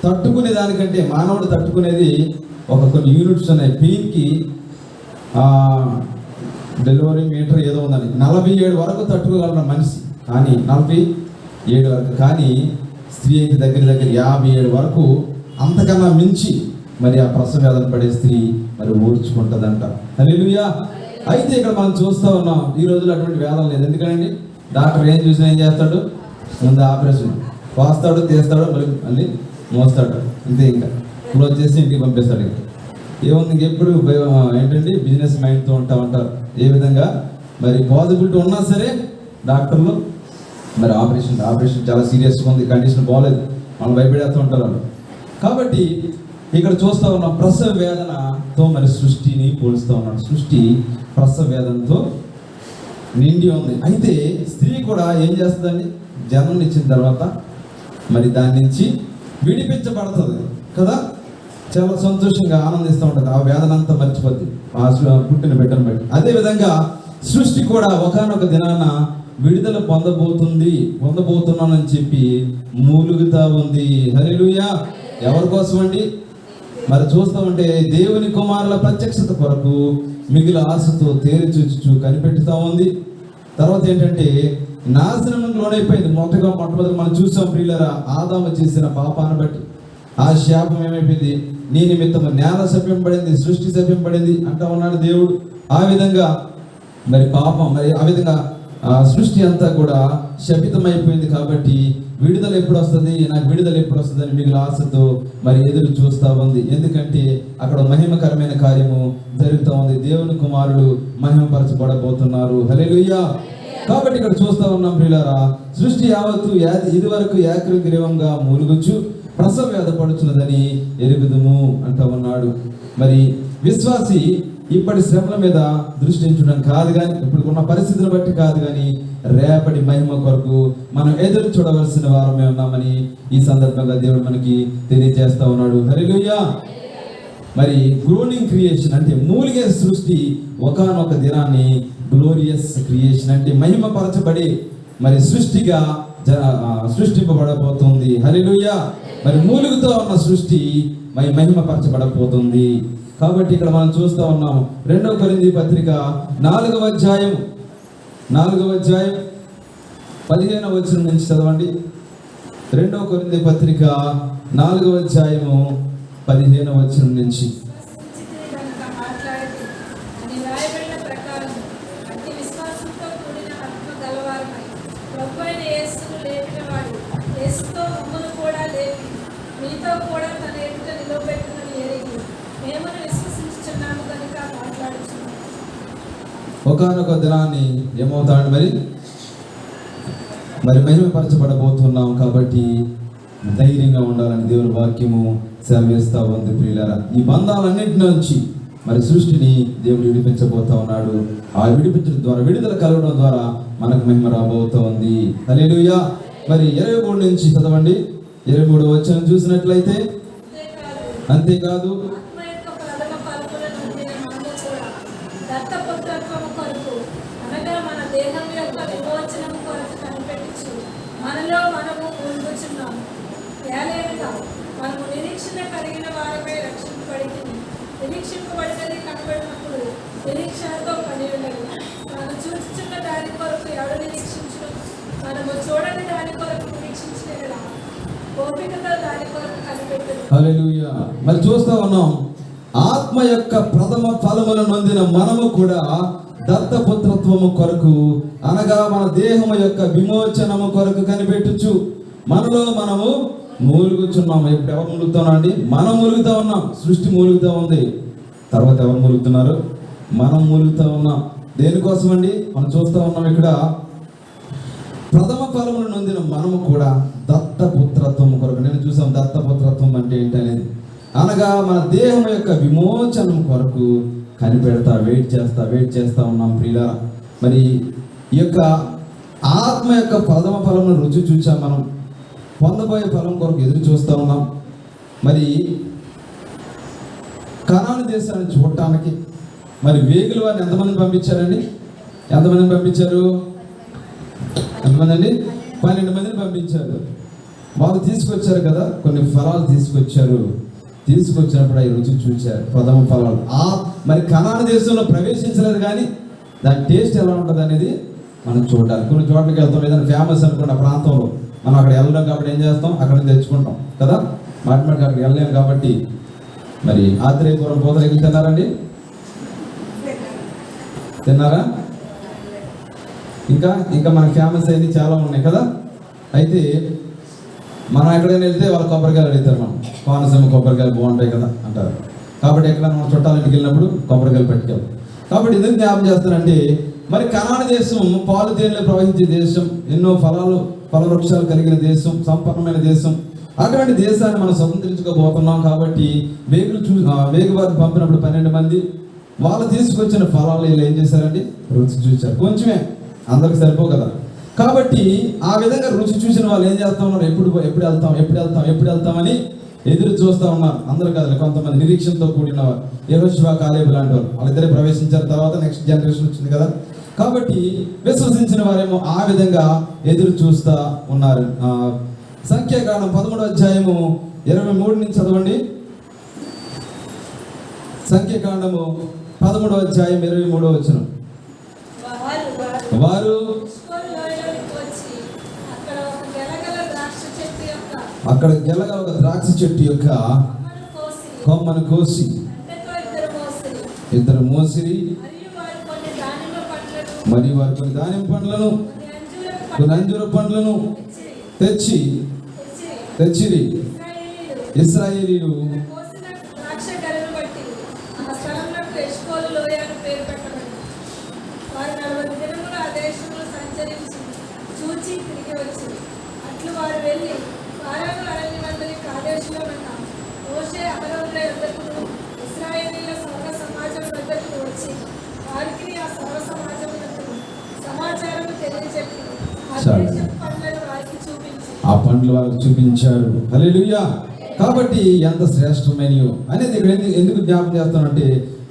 తట్టుకునే దానికంటే మానవుడు తట్టుకునేది కొన్ని యూనిట్స్ ఉన్నాయి. పెయిన్కి డెలివరీ మీటర్ ఏదో ఉందని 47 వరకు తట్టుకోగలరు మనిషి, కానీ 47 వరకు. కానీ స్త్రీ అయితే దగ్గర 57 వరకు, అంతకన్నా మించి మరి ఆ ప్రసవ వేదన పడే స్త్రీ మరి ఓర్చుకుంటుందంట. హల్లెలూయా. అయితే ఇక్కడ మనం చూస్తూ ఉన్నాం, ఈ రోజుల్లో అటువంటి వేదన లేదు. ఎందుకంటే డాక్టర్ ఏం చూసినా ఏం చేస్తాడు, ముందు ఆపరేషన్ పోస్తాడు, తీస్తాడు, మళ్ళీ మోస్తాడు, అంతే. ఇంకా క్లోజ్ చేసి ఇంటికి పంపిస్తాడు. ఇంకా ఏముంది, ఎప్పుడు ఏంటండి బిజినెస్ మైండ్తో ఉంటారు. ఏ విధంగా మరి పాజిబిలిటీ ఉన్నా సరే డాక్టర్లు మరి ఆపరేషన్ చాలా సీరియస్గా ఉంది, కండిషన్ బాగోలేదు, మనం భయపడేస్తూ ఉంటారు వాళ్ళు. కాబట్టి ఇక్కడ చూస్తూ ఉన్నాం, ప్రసవ వేదనతో మరి సృష్టిని పోలుస్తూ ఉన్నాడు. సృష్టి ప్రసవ వేదనతో నిండి ఉంది. అయితే స్త్రీ కూడా ఏం చేస్తుందండి, జన్మని ఇచ్చిన తర్వాత మరి దాని నుంచి విడిపించబడుతుంది కదా. చాలా సంతోషంగా ఆనందిస్తూ ఉంటుంది, ఆ వేదన అంతా మర్చిపోద్ది ఆ పుట్టిన బిడ్డను బట్టి. అదేవిధంగా సృష్టి కూడా ఒకానొక దినాన విడుదల పొందబోతున్నానని చెప్పి మూలుగుతా ఉంది. హల్లెలూయా. ఎవరి కోసం అండి? మరి చూస్తూ ఉంటే దేవుని కుమారుల ప్రత్యక్షత కొరకు మిగిలిన ఆశతో తేరి చూచు కనిపెట్టుతూ ఉంది. తర్వాత ఏంటంటే నాశనంలోకి లోనైపోయింది. మొట్టమొదటి మనం చూసాం ప్రియులారా, ఆదాము చేసిన పాపాన్ని బట్టి ఆ శాపం ఏమైపోయింది, నీ నిమిత్తము నేల శపింపబడింది, సృష్టి శపింపబడింది అంటా ఉన్నాడు దేవుడు. ఆ విధంగా మరి పాపం, మరి ఆ విధంగా సృష్టి అంతా కూడా శపితమైపోయింది. కాబట్టి విడుదల ఎప్పుడు వస్తుంది, నాకు విడుదల ఎప్పుడు వస్తుంది అని మిగిలిన ఆశతో మరి ఎదురు చూస్తూ ఉంది. ఎందుకంటే అక్కడ మహిమకరమైన కార్యము జరుగుతూ ఉంది. దేవుని కుమారుడు మహిమపరచబడబోతున్నారు. హల్లెలూయా. కాబట్టి ఇక్కడ చూస్తూ ఉన్నాం ప్రియులారా, సృష్టి యావత్తు ఇది వరకు ఏకగ్రీవంగా మూలుగుచు ప్రసవ వేద పడుచున్నదని ఎరుగుదుము అంటూ ఉన్నాడు. మరి విశ్వాసి ఇప్పటి శ్రమల మీద దృష్టించడం కాదు, కానీ ఇప్పుడున్న పరిస్థితులను బట్టి కాదు, కానీ రేపటి మహిమ కొరకు మనం ఎదురు చూడవలసిన వారమే ఉన్నామని ఈ సందర్భంగా దేవుడు మనకి తెలియజేస్తా ఉన్నాడు. హల్లెలూయా. మరి గ్రోనింగ్ క్రియేషన్ అంటే మూలిగే సృష్టి ఒకానొక దినాన్ని గ్లోరియస్ క్రియేషన్ అంటే మహిమపరచబడి మరి సృష్టిగా సృష్టింపబడబోతుంది. హల్లెలూయా. మరి మూలుగుతో ఉన్న సృష్టి మరి మహిమపరచబడబోతుంది. కాబట్టి ఇక్కడ మనం చూస్తూ ఉన్నాము 2 కొరింథీ పత్రిక 4వ అధ్యాయం 15వ వచనం నుంచి చదవండి. 2 కొరింథీ పత్రిక 4వ అధ్యాయము 15వ వచనం నుంచి. ఒకనొక దినాన్ని ఏమవుతాడు, మరి మహిమపరచబడబోతున్నాం. కాబట్టి ధైర్యంగా ఉండాలని దేవుని వాక్యము సెలవిస్తూ ఉంది. ప్రియులారా, ఈ బంధాలన్నింటి నుంచి మరి సృష్టిని దేవుడు విడిపించబోతా ఉన్నాడు. ఆ విడిపించడం ద్వారా, విడుదల కలగడం ద్వారా మనకు మహిమ రాబోతూ ఉంది. హల్లెలూయా. మరి 23 నుంచి చదవండి. 23వ వచనం చూసినట్లయితే, అంతేకాదు
నిరీక్షింపబడినది కనబడినప్పుడు నిరీక్షణతో పని ఉండదు. మనం చూస్తున్న దాని కొరకు ఎవరు నిరీక్షించడం, మనము చూడని దాని కొరకు నిరీక్షించలే కదా, ఓపికతో దాని కొరకు కనిపెట్టదు.
హల్లెలూయా. మరి చూస్తా ఉన్నాం, ఆత్మ యొక్క ప్రథమ ఫలములను నొందిన మనము కూడా దత్తపుత్రత్వము కొరకు, అనగా మన దేహము యొక్క విమోచనము కొరకు కనిపెట్టుచు మనలో మనము మూలుగుచున్నాము. ఇప్పుడు ఎవరు మూలుగుతున్నాం అండి? మనం మూలుగుతా ఉన్నాం. సృష్టి మూలుగుతా ఉంది. తర్వాత ఎవరు మూలుగుతున్నారు? మనం మూలుగుతా ఉన్నాం. దేనికోసం అండి? మనం చూస్తూ ఉన్నాం ఇక్కడ, ప్రథమ ఫలములను నొందిన మనము కూడా దత్తపుత్రత్వం కొరకు. నేను చూసాం దత్తపుత్రత్వం అంటే ఏంటనేది. అనగా మన దేహం యొక్క విమోచనం కొరకు కనిపెడతా వెయిట్ చేస్తా ఉన్నాం ప్రియులారా. మరి ఈ యొక్క ఆత్మ యొక్క ప్రథమ ఫలమును రుచి చూచాం మనం. పొందబోయే ఫలం కొరకు ఎదురు చూస్తూ ఉన్నాం. మరి కనాను దేశాన్ని చూడటానికి మరి వేగుల వారిని ఎంతమందిని పంపించారండి? ఎంతమందిని పంపించారు? ఎంతమంది అండి? 12 మందిని పంపించారు. వాళ్ళు తీసుకొచ్చారు కదా, కొన్ని ఫలాలు తీసుకొచ్చినప్పుడు అవి రుచి చూశారు, ప్రథమ ఫలాలు. మరి కనాను దేశంలో ప్రవేశించలేదు, కానీ దాని టేస్ట్ ఎలా ఉంటుంది అనేది మనం చూడాలి. కొన్ని చోట్లకి వెళ్తాం, ఏదైనా ఫేమస్ అనుకున్న ప్రాంతంలో మనం అక్కడ వెళ్ళడం కాబట్టి ఏం చేస్తాం, అక్కడ నుంచి తెచ్చుకుంటాం కదా. మాటికి అక్కడికి వెళ్ళలేము కాబట్టి మరి ఆత్రేయపురం పూతరేకులు తిన్నారండి? తిన్నారా? ఇంకా మనకి ఫేమస్ అయింది చాలా ఉన్నాయి కదా. అయితే మనం ఎక్కడైనా వెళ్తే వాళ్ళ కొబ్బరికాయలు అడుగుతారు, మనం కోనసీమ కొబ్బరికాయలు బాగుంటాయి కదా అంటారు. కాబట్టి ఎక్కడైనా మనం చుట్టాలింటికి వెళ్ళినప్పుడు కొబ్బరికాయలు పెట్టుకెళ్ళాం. కాబట్టి ఎందుకు జ్ఞాపకం చేస్తారంటే, మరి కనాను దేశం పాలు తేనెలు ప్రవహించే దేశం, ఎన్నో ఫలవృక్షాలు కలిగిన దేశం, సంపన్నమైన దేశం. అటువంటి దేశాన్ని మనం స్వతంత్రించుకోబోతున్నాం. కాబట్టి వేగువారు పంపినప్పుడు 12 మంది వాళ్ళు తీసుకొచ్చిన ఫలాలు వీళ్ళు ఏం చేశారండి? రుచి చూశారు. కొంచెమే, అందరికి సరిపో కదా. కాబట్టి ఆ విధంగా రుచి చూసిన వాళ్ళు ఏం చేస్తా ఉన్నారు? ఎప్పుడు వెళ్తామని ఎదురు చూస్తూ ఉన్నారు. అందరూ కాదు, కొంతమంది నిరీక్షణతో కూడిన వారు, యెహోషువ కాలేబు లాంటి వారు. వాళ్ళిద్దరే ప్రవేశించారు. తర్వాత నెక్స్ట్ జనరేషన్ వచ్చింది కదా. కాబట్టి విశ్వసించిన వారేమో ఆ విధంగా ఎదురు చూస్తూ ఉన్నారు. సంఖ్యాకాండం 13వ అధ్యాయము 23 నుంచి చదవండి. సంఖ్యాకాండము 13వ అధ్యాయం 23వ వచనం. వారు అక్కడ గెలగల ఒక ద్రాక్ష చెట్టు యొక్క కొమ్మను కోసి ఇద్దరు మోసిరి. మరియు వారు కొన్ని దానిమ్మ పండ్లను, కొన్ని అంజూర పండ్లను తెచ్చిరి. ఇశ్రాయేలీయులు ఆ పండ్లు వారికి చూపించారు. హల్లెలూయా. కాబట్టి ఎంత శ్రేష్టమైనయో అనేది ఇక్కడ ఎందుకు జ్ఞాపకం చేస్తానంటే,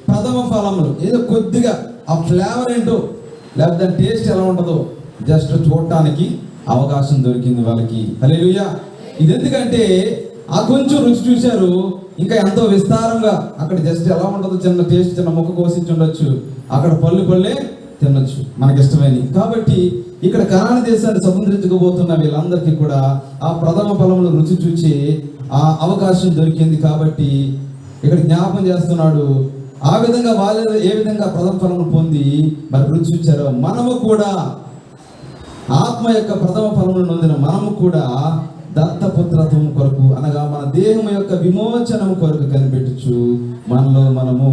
ప్రథమ ఫలములు ఏదో కొద్దిగా ఆ ఫ్లేవర్ ఏంటో, లేకపోతే దాని టేస్ట్ ఎలా ఉంటుందో జస్ట్ చూడటానికి అవకాశం దొరికింది వాళ్ళకి. హల్లెలూయా. ఇది ఎందుకంటే ఆ కొంచెం రుచి చూశారు, ఇంకా ఎంతో విస్తారంగా అక్కడ జస్ట్ ఎలా ఉంటుందో చిన్న టేస్ట్, చిన్న ముక్క కోసి ఉండొచ్చు, అక్కడ పళ్ళే తినొచ్చు మనకి ఇష్టమైనవి. కాబట్టి ఇక్కడ కనాను దేశాన్ని స్వతంత్రించుకోబోతున్న వీళ్ళందరికీ కూడా ఆ ప్రథమ ఫలములు రుచి చూచి ఆ అవకాశం దొరికింది. కాబట్టి ఇక్కడ జ్ఞాపకం చేస్తున్నాడు, ఆ విధంగా వాళ్ళు ఏ విధంగా ప్రథమ ఫలములు పొంది మరి రుచి చూచారో మనము కూడా, ఆత్మ యొక్క ప్రథమ ఫలములను నొందిన మనము కూడా దత్తపుత్రత్వం కొరకు, అనగా మన దేహం యొక్క విమోచనం కొరకు కనిపెట్టుచు మనలో మనము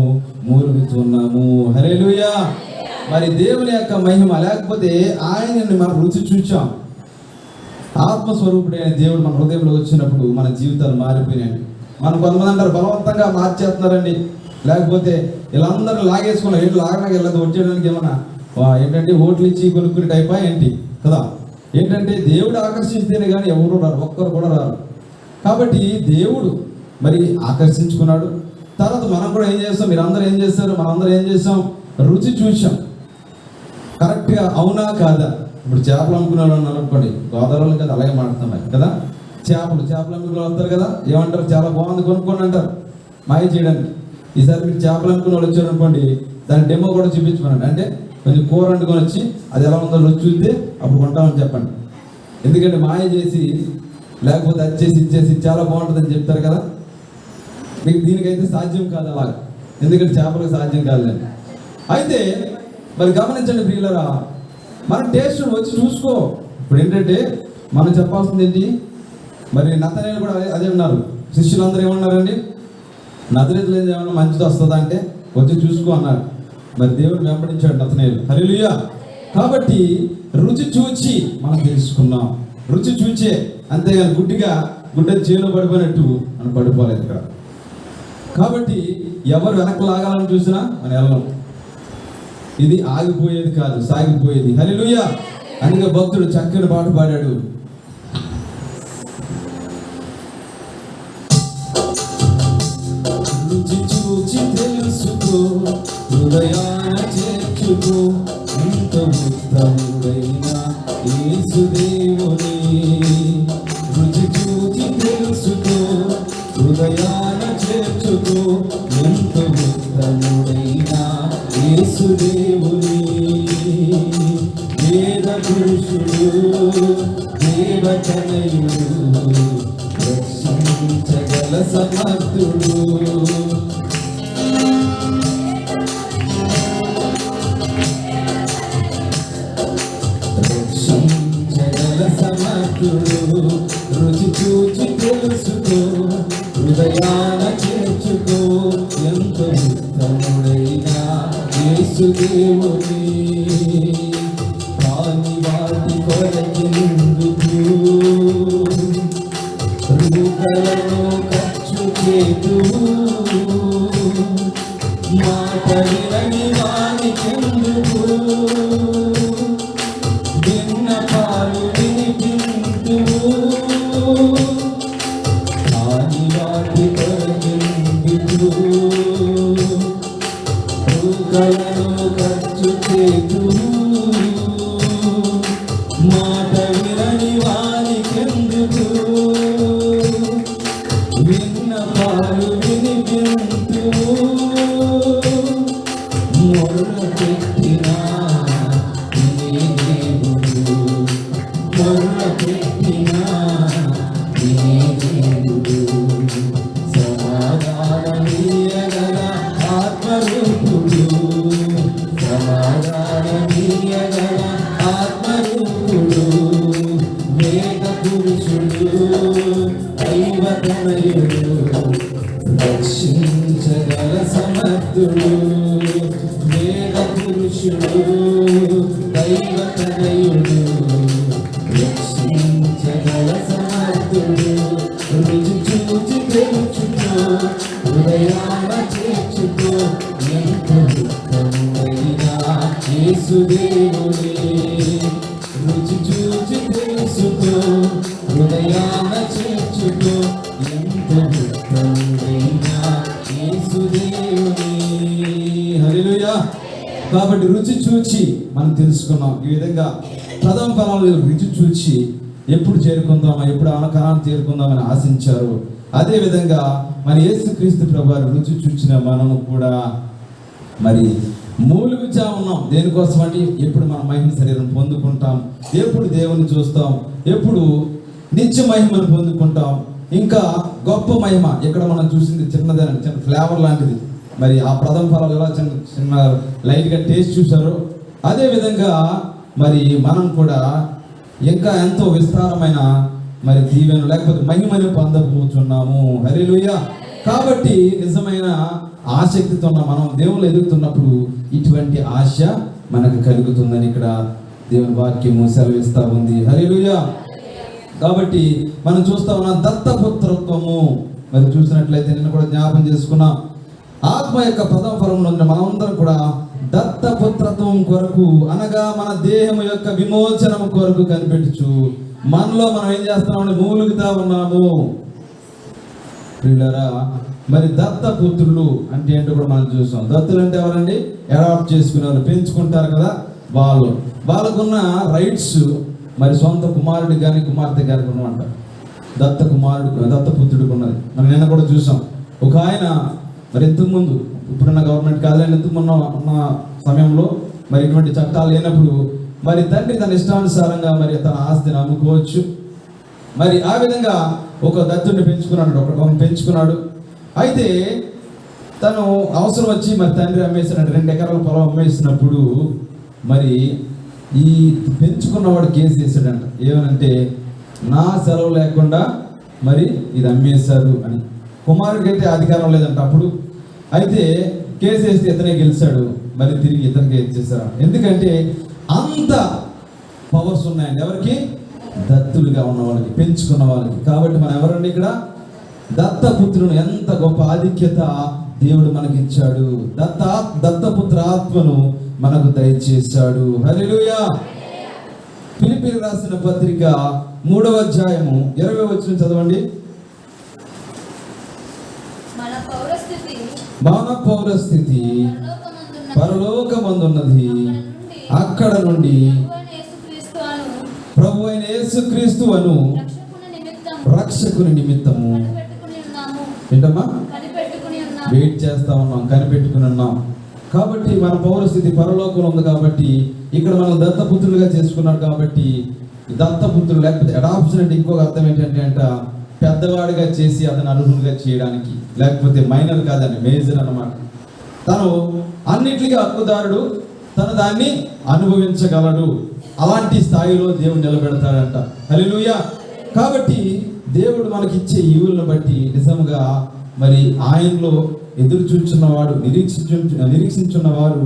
మూలుగుతున్నాము. హల్లెలూయా. మరి దేవుని యొక్క మహిమ, లేకపోతే ఆయనని మనం రుచి చూచాం. ఆత్మస్వరూపుడైన దేవుడు మన హృదయంలో వచ్చినప్పుడు మన జీవితాలు మారిపోయినాయి. మనం కొంతమంది అంటారు బలవంతంగా మార్చేస్తున్నారండి, లేకపోతే వీళ్ళందరూ లాగేసుకున్నారు, ఏంటి లాగడానికి వెళ్ళదు, వచ్చేయడానికి ఏమన్నా ఏంటంటే ఓట్లు ఇచ్చి కొనుక్కునే టైపా ఏంటి కదా. ఏంటంటే దేవుడు ఆకర్షిస్తేనే కానీ ఎవరు రారు, ఒక్కరు కూడా రారు. కాబట్టి దేవుడు మరి ఆకర్షించుకున్నాడు. తర్వాత మనం కూడా ఏం చేస్తాం, మీరందరూ ఏం చేస్తారు, మనందరూ ఏం చేస్తాం, రుచి చూసాం. కరెక్ట్గా అవునా కాదా? ఇప్పుడు చేపలు అమ్ముకునే వాళ్ళు ఉన్నారు అనుకోండి, గోదావరిలో కదా అలాగే మాట్లాడుతున్నాయి కదా. చేపలు అమ్ముకునే వాళ్ళు వస్తారు కదా, ఏమంటారు, చాలా బాగుంది కొనుక్కోండి అంటారు మాయ చేయడానికి. ఈసారి మీరు చేపలు అమ్ముకునే వాళ్ళు వచ్చారు అనుకోండి, దాని డెమో కూడా చూపించమనండి. అంటే కొంచెం కూర వండుకొని వచ్చి అది ఎలా ఉందో రుచి చూస్తే అప్పుడు కొంటామని చెప్పండి. ఎందుకంటే మాయ చేసి లేకపోతే అది చేసి ఇచ్చేసి చాలా బాగుంటుందని చెప్తారు కదా. మీకు దీనికైతే సాధ్యం కాదు అలాగా, ఎందుకంటే చేపలకు సాధ్యం కాదులేండి. అయితే మరి గమనించండి ప్రియులరా, మన టేస్ట్ వచ్చి చూసుకో. ఇప్పుడు ఏంటంటే మనం చెప్పాల్సింది ఏంటి, మరి నతనేయులు కూడా అదే ఉన్నారు, శిష్యులందరూ ఏమన్నారండి, నజరేతులో ఏమన్నా మంచిది వస్తుందా అంటే వచ్చి చూసుకో అన్నారు. మరి దేవుడు వెంబడించాడు నతనేయులు. హల్లెలూయా. కాబట్టి రుచి చూచి మనం తెలుసుకున్నాం, రుచి చూచే, అంతేగాని గుడ్డ చేలో పడిపోయినట్టు మనం పడిపోలేదు ఇక్కడ. కాబట్టి ఎవరు వెనక్కి లాగాలని చూసినా మనం వెళ్ళం. ఇది ఆగిపోయేది కాదు, సాగిపోయేది. హల్లెలూయా. అందుకే భక్తుడు చక్కని పాట పాడాడు, రుచి చూచి తెలుసుకో, హృదయాన చేర్చుకో, ఎంత ఉత్తముడైన యేసుదేవుని. రుచి చూచి తెలుసుకో, హృదయాన చేర్చుకో, ఎంత ఉత్తముడైన యేసుదేవుని. వేద పురుషుడు దేవతనయుడు, రక్షించగల సమర్థుడు. రక్షించగల సమర్థుడు. రుచి చూచి తెలుసుకో, హృదయాన చేర్చుకో, ఎంత ఉత్తముడైన యేసుదేవుని. కాని వాటి కొరకెందుకు రూకలను ఖర్చు చేతువు, మాట వినని వానికెందుకు విన్నపాలు వినిపింతువు. కాని వాటి కొరకెందుకు రూకలను ఖర్చు చేతువు, మాట వినని వానికెందుకు విన్నపాలు వినిపింతువు. మొర్ర పెట్టినా నీ దేవుడు, మొర్ర పెట్టినా నీ దేవుడు. సమాధానమీయగల ఆత్మరూపుడు, సమాధానమీయగల ఆత్మరూపుడు. వేద పురుషుడు దైవతనయుడు, రక్షించగల సమర్థుడు. వేద పురుషుడు దైవతనయుడు, రక్షించగల సమర్థుడు. రుచి చూచి తెలుసుకో, హృదయాన చేర్చుకో, ఎంత ఉత్తముడైన యేసుదేవుని. రుచి చూచి తెలుసుకో, హృదయాన చేర్చుకో, ఎంత ఉత్తముడైన యేసుదేవుని. హల్లెలూయా. కాబట్టి రుచి చూచి మనం తెలుసుకున్నాం. ఈ విధంగా ప్రథమ ఫలాలు రుచి చూచి ఎప్పుడు చేరుకుందామా, ఎప్పుడు ఆనకాలాన్ని చేరుకుందామని ఆశించారు. అదే విధంగా మరి యేసుక్రీస్తు ప్రభువారు రుచి చూచిన మనము కూడా మరి మూలుగుచా ఉన్నాం. దేనికోసం అంటే ఎప్పుడు మన మహిమ శరీరం పొందుకుంటాం, ఎప్పుడు దేవుని చూస్తాం, ఎప్పుడు నిత్య మహిమను పొందుకుంటాం, ఇంకా గొప్ప మహిమ. ఇక్కడ మనం చూసింది చిన్నదేనండి, చిన్న ఫ్లేవర్ లాంటిది. మరి ఆ ప్రథమ ఫలాలు ఎలా చిన్న చిన్న లైట్గా టేస్ట్ చూసారో, అదే విధంగా మరి మనం కూడా ఇంకా ఎంతో విస్తారమైన మరి దీవెన లేకపోతే మహిమను పొందబోతున్నాము. హల్లెలూయా. కాబట్టి నిజమైన ఆసక్తితో మనం దేవుళ్ళు ఎదుగుతున్నప్పుడు ఇటువంటి ఆశ మనకు కలుగుతుందని ఇక్కడ దేవుని వాక్యము సెలవిస్తూ ఉంది. హల్లెలూయా. కాబట్టి మనం చూస్తా ఉన్నాం దత్తపుత్రత్వము. మరి చూసినట్లయితే నిన్న కూడా జ్ఞాపం చేసుకున్నాం. ఆత్మ యొక్క ప్రథమ ఫలంలో మనమందరం కూడా దత్తపుత్రత్వం కొరకు అనగా మన దేహం యొక్క విమోచనము కొరకు కనిపెట్టుచు మనలో మనం ఏం చేస్తున్నామని మూలుగుతా ఉన్నాము. ప్రియులారా, మరి దత్తపుత్రులు అంటే ఏంటో కూడా మనం చూస్తాం. దత్తులు అంటే ఎవరండి? అడాప్ట్ చేసుకునే వాళ్ళు, పెంచుకుంటారు కదా వాళ్ళకున్న రైట్స్ మరి సొంత కుమారుడి కానీ కుమార్తె గారికి ఉన్నమాట. దత్తపుత్రుడికి ఉన్నది. మనం నిన్న కూడా చూసాం. ఒక ఆయన మరి ఇంతకుముందు, ఇప్పుడున్న గవర్నమెంట్ కాదని ఇంతకుముందు ఉన్న సమయంలో మరి ఇటువంటి చట్టాలు లేనప్పుడు మరి తండ్రి తన ఇష్టానుసారంగా మరి తన ఆస్తిని అమ్ముకోవచ్చు. మరి ఆ విధంగా ఒక దత్తుడిని పెంచుకున్నాడు. అయితే తను అవసరం వచ్చి మరి తండ్రి అమ్మేసినట్టు 2 ఎకరాల పొలం అమ్మేసినప్పుడు మరి ఈ పెంచుకున్నవాడు కేసు వేసాడంట. ఏమనంటే నా సెలవు లేకుండా మరి ఇది అమ్మేశారు అని. కుమారుడికి అయితే అధికారం లేదంట అప్పుడు. అయితే కేసు వేస్తే ఇతనే గెలిచాడు. మరి తిరిగి ఇతనికి ఇచ్చేసారు. ఎందుకంటే అంత పవర్స్ ఉన్నాయండి ఎవరికి? దత్తులుగా ఉన్న వాళ్ళకి, పెంచుకున్న వాళ్ళకి. కాబట్టి మనం ఎవరండి ఇక్కడ? దత్తపుత్రుని. ఎంత గొప్ప ఆధిక్యత దేవుడు మనకి ఇచ్చాడు. దత్తపుత్ర ఆత్మను మనకు దయచేశాడు. హల్లెలూయా. ఫిలిప్పీయులకు రాసిన పత్రిక 3వ అధ్యాయము 20వ వచనం చదవండి.
మన పౌరస్థితి
మన పౌరస్థితి పరలోకమందున్నది. అక్కడ నుండి ప్రభు అయిన యేసుక్రీస్తు అను రక్షకుని నిమిత్తము ఏంటమ్మా వెయిట్ చేస్తా ఉన్నాం, కనిపెట్టుకుని ఉన్నాం. కాబట్టి మన పౌరస్థితి పరలోకంలో ఉంది. కాబట్టి ఇక్కడ మనం దత్తపుత్రులుగా చేసుకున్నాడు. కాబట్టి దత్తపుత్రులు లేకపోతే అడాప్షన్ అంటే ఇంకొక అర్థం ఏంటంటే పెద్దవాడిగా చేసి అతను అర్హులుగా చేయడానికి, లేకపోతే మైనర్ కాదని మేజర్ అన్నమాట. తను అన్నిటికీ హక్కుదారుడు, తను దాన్ని అనుభవించగలడు. అలాంటి స్థాయిలో దేవుడు నిలబెడతాడంట. హల్లెలూయా. కాబట్టి దేవుడు మనకిచ్చే ఈవులను బట్టి నిజంగా మరి ఆయనలో ఎదురు చూచున్నవాడు, నిరీక్షించున్నవారు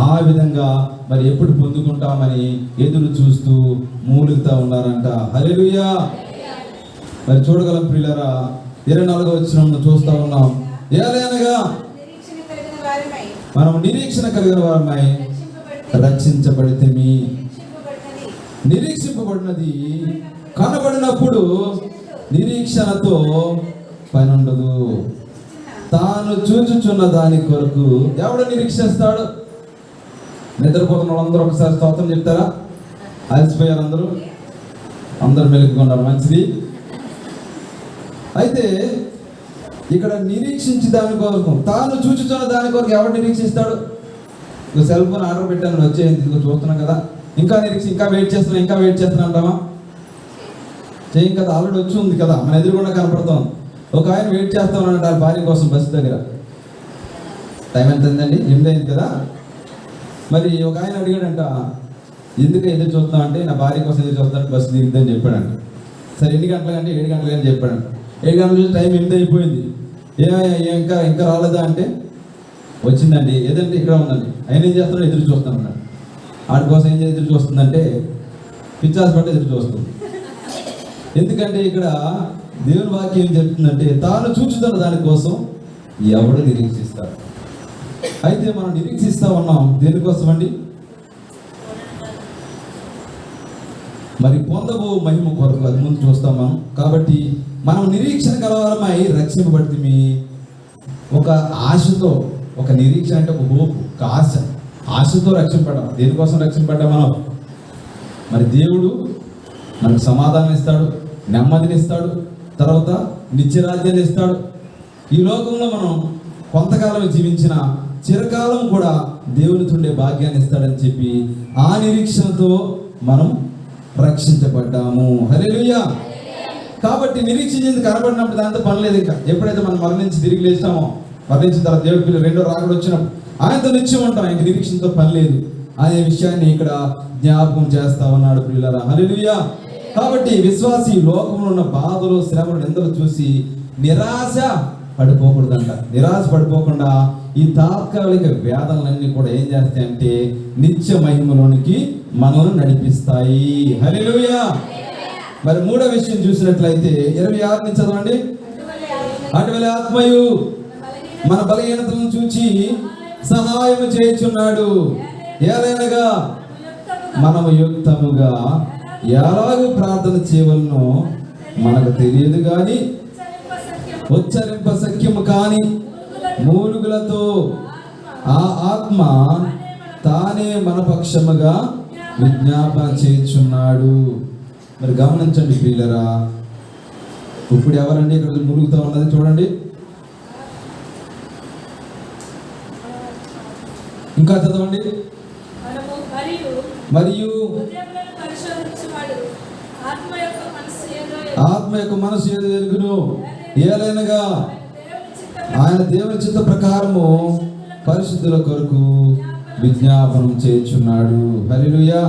ఆ విధంగా మరి ఎప్పుడు పొందుకుంటామని ఎదురు చూస్తూ మూలుగుతా ఉన్నారంట. హల్లెలూయా. మరి చూడగలం ప్రియులారా, 24వ వచనంలో చూస్తా ఉన్నాం. ఏలయనగా మనం నిరీక్షణ కలిగిన వారమై రక్షించబడితేమి. నిరీక్షింపబడినది కనబడినప్పుడు నిరీక్షణతో పని ఉండదు. తాను చూచుచున్న దాని కొరకు ఎవడు నిరీక్షిస్తాడు? నిద్రపోతున్న వాళ్ళందరూ ఒకసారి స్తోత్రం చెప్తారా? అలసిపోయారు అందరూ మెలుగుకున్నారు, మంచిది. అయితే ఇక్కడ నిరీక్షించి దాని కొరకు, తాను చూచుచున్న దాని కొరకు ఎవడు నిరీక్షిస్తాడు? ఇక సెల్ ఫోన్ ఆర్డర్ పెట్టాను, వచ్చేయండి, ఇదిగో చూస్తున్నాం కదా, ఇంకా ఇంకా వెయిట్ చేస్తున్నా అంటామా? చేయం కదా, ఆల్రెడీ వచ్చి ఉంది కదా, మన ఎదురుకుండా కనపడతాం. ఒక ఆయన వెయిట్ చేస్తా ఉన్నాడు వాళ్ళ భార్య కోసం బస్సు దగ్గర. టైం ఎంత అయిందండి? 8 అయింది కదా. మరి ఒక ఆయన అడిగాడంట, ఎందుకు ఎదురు చూస్తున్నాం అంటే, నా భార్య కోసం ఎదురు చూస్తాను, బస్సు దిగుద్దని చెప్పాడంట. సరే ఎన్ని గంటలకంటే 7 గంటలకని చెప్పాడంట. 7 గంటల నుంచి టైం 8 అయిపోయింది. ఇంకా రాలేదా అంటే, వచ్చిందండి, ఏదంటే ఇక్కడ ఉందండి. ఆయన ఏం చేస్తున్నాడు? ఎదురు చూస్తాను అన్నాడు. వాడి కోసం ఏం ఎదురు చూస్తుందంటే పిచ్చాస్ పట్టి ఎదురు చూస్తుంది. ఎందుకంటే ఇక్కడ దేవుని వాక్యం ఏం చెప్తుందంటే, తాను చూచుతున్న దానికోసం ఎవడు నిరీక్షిస్తాడు. అయితే మనం నిరీక్షిస్తా ఉన్నాం దేనికోసం అండి? మరి పొందబో మహిమ కొరకు, అది ముందు చూస్తాం మనం. కాబట్టి మనం నిరీక్షణ కలవారమై రక్షింపబడితే ఒక ఆశతో, ఒక నిరీక్షణ అంటే ఒక హోప్, ఒక ఆశతో రక్షింపడ్డాం. దేనికోసం రక్షింపడ్డాం మనం? మరి దేవుడు మనకు సమాధానం ఇస్తాడు, నెమ్మదిని ఇస్తాడు, తర్వాత నిత్యరాజ్యాన్ని ఇస్తాడు. ఈ లోకంలో మనం కొంతకాలం జీవించిన చిరకాలం కూడా దేవునితో ఉండే భాగ్యాన్ని ఇస్తాడని చెప్పి ఆ నిరీక్షణతో మనం రక్షించబడ్డాము. హల్లెలూయా. కాబట్టి నిరీక్షించేందుకు కనబడినప్పుడు దాంతో పని లేదు. ఇంకా ఎప్పుడైతే మనం మరణించి తిరిగి లేచామో, మరణించిన తర్వాత దేవుడి పిల్లలు రెండో రాకడ వచ్చినప్పుడు ఆయనతో నిత్యం ఉంటాం. ఇంక నిరీక్షణతో పని లేదు అనే విషయాన్ని ఇక్కడ జ్ఞాపకం చేస్తా ఉన్నాడు ప్రియులారా. హల్లెలూయా. కాబట్టి విశ్వాసి లోకంలో ఉన్న బాధలు, శ్రమలు, నిందలు చూసి నిరాశ పడిపోకూడదంట. నిరాశ పడిపోకుండా ఈ తాత్కాలిక వేదనలన్నీ కూడా ఏం చేస్తాయంటే నిత్య మహిమలోనికి మనల్ని నడిపిస్తాయి. హల్లెలూయా. మరి మూడో విషయం చూసినట్లయితే 26 నుంచి చదవండి. అటువలే ఆత్మయు మన బలహీనతలను చూచి సహాయం చేయుచున్నాడు. ఏలైనగా మనము యుక్తముగా ఎలాగూ ప్రార్థన చేయవలనో మనకు తెలియదు కానీ ఉచ్చరింప సఖ్యము కాని మూలుగులతో ఆ ఆత్మ తానే మన పక్షముగా విజ్ఞాపన చేయుచున్నాడు. మరి గమనించండి ప్రియులరా, ఇప్పుడు ఎవరండి ఇక్కడ మురుగుతూ ఉన్నది? చూడండి, ఇంకా చదవండి. మరియు ఆత్మ యొక్క మనసు ఏదో ఎరుగును. ఏలైనగా ఆయన దేవుని చిత్త ప్రకారము పరిశుద్ధుల కొరకు విజ్ఞాపనం చేయుచున్నాడు. హల్లెలూయా.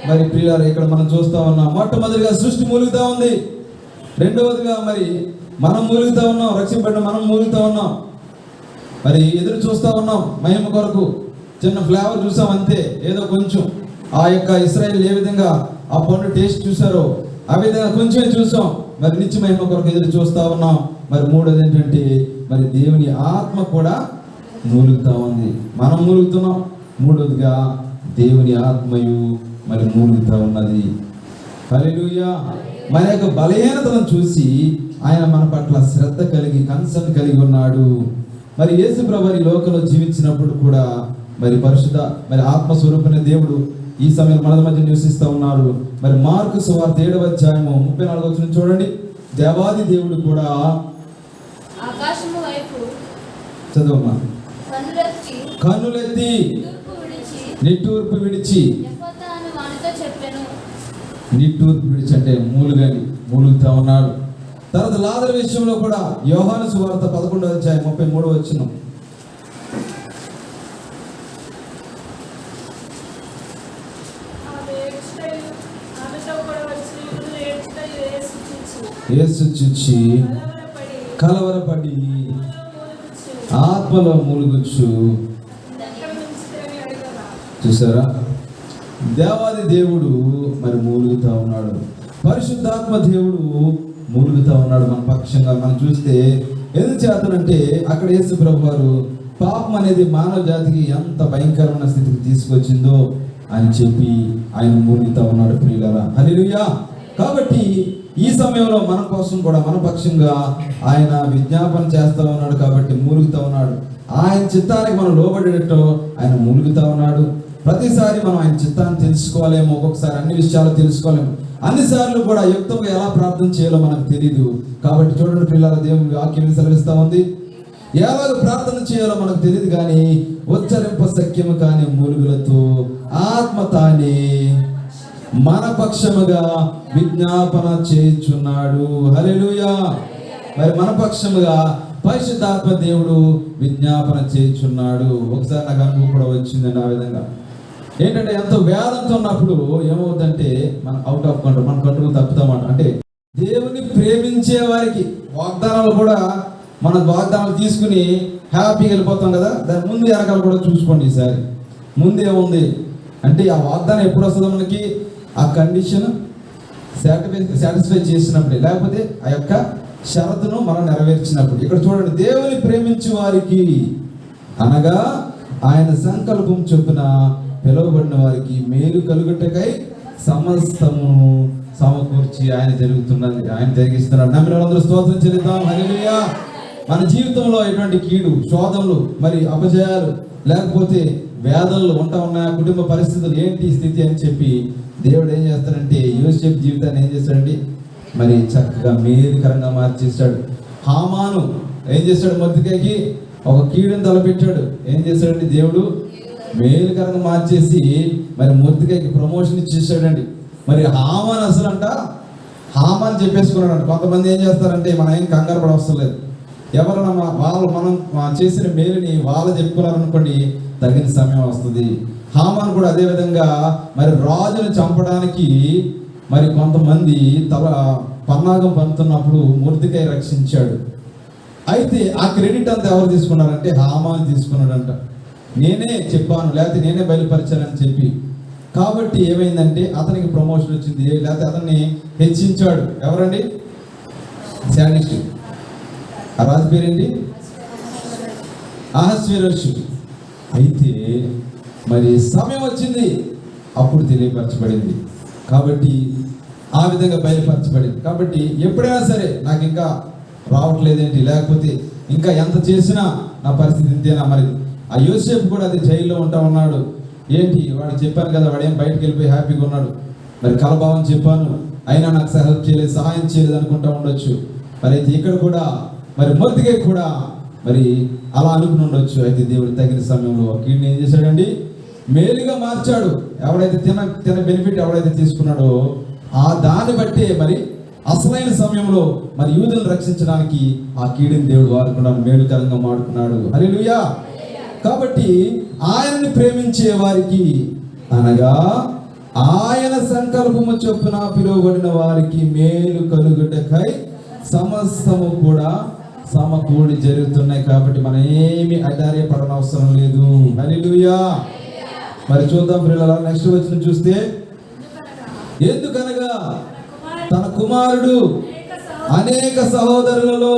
మరి ప్రియులారా, ఇక్కడ మనం చూస్తా ఉన్నాం, మొట్టమొదటిగా సృష్టి మూలుగుతా ఉంది. రెండవదిగా మరి మనం మూలుగుతా ఉన్నాం, రక్షింపడిన మనం మూలుగుతా ఉన్నాం. మరి ఎదురు చూస్తా ఉన్నాం మహిమ కొరకు. చిన్న ఫ్లేవర్ చూసాం అంతే, ఏదో కొంచెం. ఆ యొక్క ఇశ్రాయేలు ఏ విధంగా ఆ పండు టేస్ట్ చూసారో ఆ విధంగా కొంచెమే చూసాం. మరి నిత్య మహిమ కొరకు ఎదురు చూస్తా ఉన్నాం. మరి మూడోది ఏంటంటే, మరి దేవుని ఆత్మ కూడా మూలుగుతా ఉంది, మనం మూలుగుతున్నాం. మూడోదిగా దేవుని ఆత్మయు మరి మూలుగుతా ఉన్నది. హల్లెలూయా. మన యొక్క బలహీనతను చూసి ఆయన మన పట్ల శ్రద్ధ కలిగి కన్సర్న్ కలిగి ఉన్నాడు. మరి యేసు ప్రభువు ఈ లోకంలో జీవించినప్పుడు కూడా మరి పరిశుద్ధ మరి ఆత్మస్వరూపమైన దేవుడు ఈ సమయంలో మన మధ్య నివసిస్తూ ఉన్నారు. మరి మార్కు సువార్త 7వ అధ్యాయము 34వ వచనం చూడండి. దేవాది దేవుడు కూడా
ఆకాశము వైపు
చదవమ్మా. కన్నులెత్తి నిట్టూర్పు విడిచి నిట్టూర్పు విడిచి అంటే మూలుగుతా ఉన్నాడు. తర్వాత లాజరు విషయంలో కూడా యోహాను సువార్త 11వ అధ్యాయం 33వ వచనం. యేసు చూచి కలవరపడి ఆత్మలో మూలుగుచ్చు. చూసారా, దేవాది దేవుడు మరి మూలుగుతా ఉన్నాడు. పరిశుద్ధాత్మ దేవుడు మూలుగుతా ఉన్నాడు మన పక్షంగా. మనం చూస్తే ఎందుకు చేతనంటే అక్కడ యేసు ప్రభు వారు పాపం అనేది మానవ జాతికి ఎంత భయంకరమైన స్థితికి తీసుకొచ్చిందో అని చెప్పి ఆయన మూలుగుతా ఉన్నాడు. ప్రియులారా, హల్లెలూయా. కాబట్టి ఈ సమయంలో మన కోసం కూడా మన పక్షంగా ఆయన విజ్ఞాపన చేస్తూ ఉన్నాడు. కాబట్టి మూలుగుతా ఉన్నాడు. ఆయన చిత్తానికి మనం లోబడేటట్టు ఆయన మూలుగుతా ఉన్నాడు. ప్రతిసారి మనం ఆయన చిత్తాన్ని తెలుసుకోవాలేమో, ఒక్కొక్కసారి అన్ని విషయాలు తెలుసుకోలేము. అన్నిసార్లు కూడా యుక్తంగా ఎలా ప్రార్థన చేయాలో మనకు తెలియదు. కాబట్టి చూడండి పిల్లల, దేవుని వాక్యం సెలవిస్తా ఉంది, ఎలాగ ప్రార్థన చేయాలో మనకు తెలియదు కానీ ఉచ్చరింప సఖ్యము కానీ మూలుగులతో ఆత్మ తానే మన పక్షముగా విజ్ఞాపన చేయుచున్నాడు. హల్లెలూయా. మరి మన పక్షముగా పరిశుద్ధాత్మ దేవుడు విజ్ఞాపన చేయుచున్నాడు. ఒకసారి నాకు అనుభవం కూడా వచ్చిందండి. ఆ విధంగా ఏంటంటే ఎంతో వేదంతో ఉన్నప్పుడు ఏమవుతుందంటే మనం అవుట్ ఆఫ్ కంట్రోల్, మన కంట్రోల్ తప్పుతామాట. అంటే దేవుని ప్రేమించే వారికి వాగ్దానాలు కూడా మన వాగ్దానాలు తీసుకుని హ్యాపీగా వెళ్ళిపోతాం కదా. దాని ముందు వెనకాల కూడా చూసుకోండి. ఈసారి ముందేముంది అంటే ఆ వాగ్దానం ఎప్పుడు వస్తుందో మనకి ఆ కండిషన్ సాటిస్ఫై చేసినప్పుడే, లేకపోతే ఆ యొక్క షరతును మనం నెరవేర్చినప్పుడు. ఇక్కడ చూడండి, దేవుని ప్రేమించే వారికి అనగా ఆయన సంకల్పం చొప్పున పిలువబడిన వారికి మేలు కలుగుటకై సమస్తమును సమకూర్చి ఆయన జరిగిస్తున్నాడు. నమ్మిన వాళ్ళందరూ స్తోత్రం చెల్లిద్దాం. హల్లెలూయా. మన జీవితంలో ఎటువంటి కీడు, శోధనలు, మరి అపజయాలు, లేకపోతే వేదనలు ఉంటా ఉన్నాయా, కుటుంబ పరిస్థితులు ఏంటి స్థితి అని చెప్పి దేవుడు ఏం చేస్తాడంటే యోసేపు జీవితాన్ని ఏం చేస్తాడండి మరి చక్కగా మేలుకరంగా మార్చేస్తాడు. హామాను ఏం చేస్తాడు, మొర్దెకైకి ఒక కీడుని తలపెట్టాడు. ఏం చేస్తాడండి దేవుడు మేలుకరంగా మార్చేసి మరి మొర్దెకైకి ప్రమోషన్ ఇచ్చేసాడండి. మరి హామాన్ అసలు హామాన్ చెప్పేసుకున్నాడు. కొంతమంది ఏం చేస్తారంటే మనం ఏం కంగారు పడవసరం లేదు, ఎవరైనా మనం చేసిన మేలుని వాళ్ళు చెప్పుకున్నారనుకోండి, తగిన సమయం వస్తుంది. హామాన్ కూడా అదే విధంగా మరి రాజును చంపడానికి మరి కొంతమంది పన్నాగం పన్నుతున్నప్పుడు మొర్దెకై రక్షించాడు. అయితే ఆ క్రెడిట్ అంతా ఎవరు తీసుకున్నారంటే హామాన్ తీసుకున్నాడంట. నేనే చెప్పాను, లేకపోతే నేనే బయలుపరిచానని చెప్పి. కాబట్టి ఏమైందంటే అతనికి ప్రమోషన్ వచ్చింది, లేకపోతే అతన్ని హెచ్చించాడు. ఎవరండి? శాడిస్ట్. ఆ రాజు పేరేంటి? అహస్వేరోషు. అయితే మరి సమయం వచ్చింది, అప్పుడు తెలియపరచబడింది. కాబట్టి ఆ విధంగా బయలుపరచబడింది. కాబట్టి ఎప్పుడైనా సరే నాకు ఇంకా రావట్లేదేంటి, లేకపోతే ఇంకా ఎంత చేసినా నా పరిస్థితి ఇంతేనా. మరి ఆ యోసేపు కూడా అది జైల్లో ఉంటా ఉన్నాడు. ఏంటి వాడు చెప్పాను కదా, వాడేం బయటకు వెళ్ళిపోయి హ్యాపీగా ఉన్నాడు. మరి కలభావం చెప్పాను, అయినా నాకు హెల్ప్ చేయలేదు, సహాయం చేయలేదు అనుకుంటా ఉండొచ్చు. మరి అయితే ఇక్కడ కూడా మరి మొర్దెకై కూడా మరి అలా అనుకుని ఉండొచ్చు. అయితే దేవుడు తగిన సమయంలో కీడుని ఏం చేశాడండి, మేలుగా మార్చాడు. ఎవడైతే తిన బెనిఫిట్ ఎవడైతే తీసుకున్నాడో ఆ దాన్ని బట్టే మరి అసలైన సమయంలో మరి యూదులను రక్షించడానికి ఆ కీడుని దేవుడు వాడుకున్నాడు, మేలుకరంగా వాడుకున్నాడు. హల్లెలూయా. కాబట్టి ఆయనని ప్రేమించే వారికి అనగా ఆయన సంకల్పము చొప్పున పిలువబడిన వారికి మేలు కలుగుటకై సమస్తము కూడా సమకూడి జరుగుతున్నాయి. కాబట్టి మనం ఏమి ఆధారపడనవసరం లేదు. హల్లెలూయా. మరి చూద్దాం పిల్లల, నెక్స్ట్ వచ్చిన చూస్తే, ఎందుకనగా తన కుమారుడు అనేక సహోదరులలో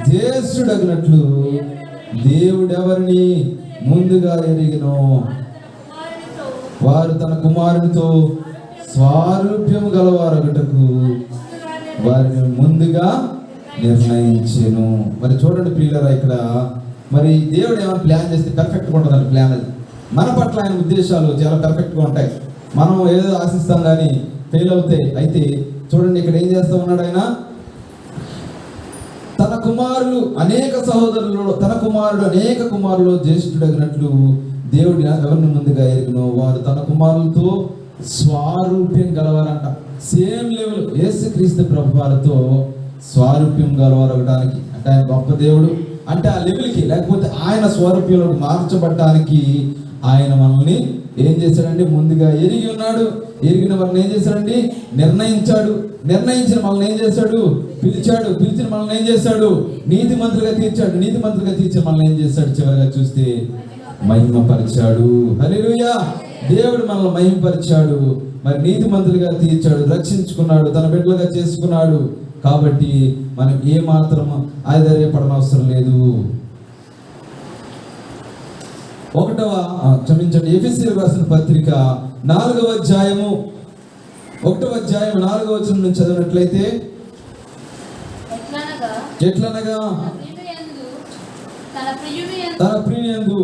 జ్యేష్ఠుడగినట్లు దేవుడెవరిని ముందుగా ఎరిగినో వారు తన కుమారునితో స్వారూప్యము గలవారొకటకు వారిని ముందుగా నిర్ణయించెను. మరి చూడండి ప్రియులారా, ఇక్కడ మరి దేవుడు ఏమైనా ప్లాన్ చేస్తే పర్ఫెక్ట్గా ఉంటుందండి ప్లాన్. అది మన పట్ల ఆయన ఉద్దేశాలు చాలా పర్ఫెక్ట్గా ఉంటాయి. మనం ఏదో ఆశిస్తాం కానీ ఫెయిల్ అవుతాయి. అయితే చూడండి ఇక్కడ ఏం చేస్తా ఉన్నాడు ఆయన, తన కుమారులు అనేక సహోదరులు, తన కుమారుడు అనేక కుమారులు జ్యేష్ఠుడగినట్లు దేవుడు ఎవరిని ముందుగా ఎరుగునో వారు తన కుమారులతో స్వారూప్యం గలవారంట. సేమ్ లెవెల్ యేసుక్రీస్తు ప్రభు వారితో స్వారూప్యం గలవారవడానికి, అంటే ఆయన గొప్ప దేవుడు అంటే ఆ లెవెల్కి, లేకపోతే ఆయన స్వరూప్యంలో మార్చబడటానికి ఆయన మనల్ని ఏం చేశాడండి, ముందుగా ఎరిగి ఉన్నాడు. ఎరిగిన వాళ్ళని ఏం చేశాడండి, నిర్ణయించాడు. నిర్ణయించిన మనల్ని ఏం చేశాడు, పిలిచాడు. పిలిచిన మనల్ని ఏం చేశాడు, నీతి మంత్రులుగా తీర్చాడు. నీతి మంత్రులుగా తీర్చిన మనల్ని ఏం చేశాడు, చివరిగా చూస్తే మహిమపరిచాడు. హల్లెలూయా. దేవుడు మనల్ని మహిమపరిచాడు, మరి నీతి మంత్రులుగా తీర్చాడు, రక్షించుకున్నాడు, తన బిడ్డలుగా చేసుకున్నాడు. కాబట్టి మనం ఏ మాత్రం ఆశ్చర్యపడనవసరం లేదు. ఎఫెసీయులకు రాసిన పత్రిక 4వ అధ్యాయము 1వ అధ్యాయం 4వ వచనం నుంచి చదివినట్లయితే, ఎట్లనగా తన ప్రియునియందు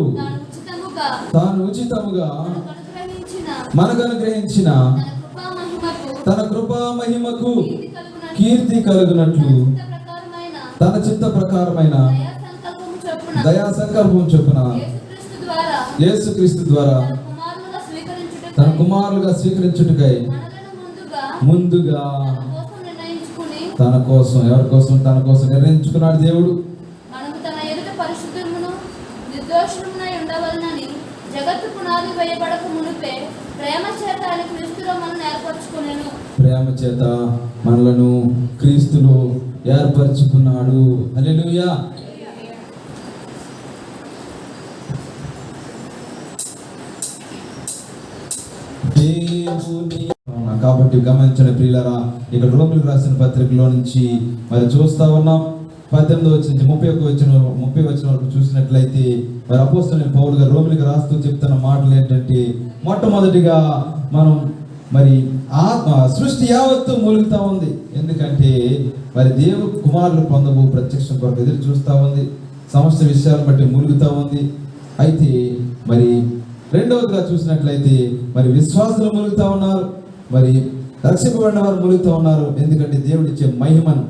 తాను ఉచితముగా మనకు అనుగ్రహించిన తన కృపా మహిమకు కీర్తి కలుగునట్లు తన చిత్త ప్రకారమైన దయా సంకల్పం చొప్పున యేసుక్రీస్తు ద్వారా తన కుమారులుగా స్వీకరించుటకై ముందుగా తన కోసం, ఎవరి కోసం, తన కోసం నిర్ణయించుకున్నాడు దేవుడు.
మనము తన ఎదుట పరిశుద్ధమును నిర్దోషమునై ఉండవలనని జగత్తు పునాది వేయబడక మునుపే ప్రేమ చేత ఆయన క్రీస్తులో మనల్ని ఏర్పరచుకునేను. ప్రేమ చేత మనలను క్రీస్తులో ఏర్పరచుకున్నాడు. హల్లెలూయా. కాబట్టి గమనించండి ప్రియులారా, ఇక్కడ రోమిలకు రాసిన పత్రికలో నుంచి మరి చూస్తా ఉన్నాం. 18వ వచనం నుంచి 30 వచనం వరకు చూసినట్లయితే మరి అపోస్తలుడైన పౌలు గారు రోమిలకు రాస్తూ చెప్తున్న మాటలు ఏంటంటే, మొట్టమొదటిగా మనం మరి సృష్టి యావత్తు మూలుగుతా ఉంది. ఎందుకంటే మరి దేవుడు కుమారులు పొందబో ప్రత్యక్షం కొరకు ఎదురు చూస్తూ ఉంది. సమస్త విషయాలను బట్టి మూలుగుతా ఉంది. అయితే మరి రెండవదిగా చూసినట్లయితే మరి విశ్వాసులు మూలుగుతా ఉన్నారు, మరి రక్షింపబడిన వారు మూలుగుతూ ఉన్నారు. ఎందుకంటే దేవుడు ఇచ్చే మహిమను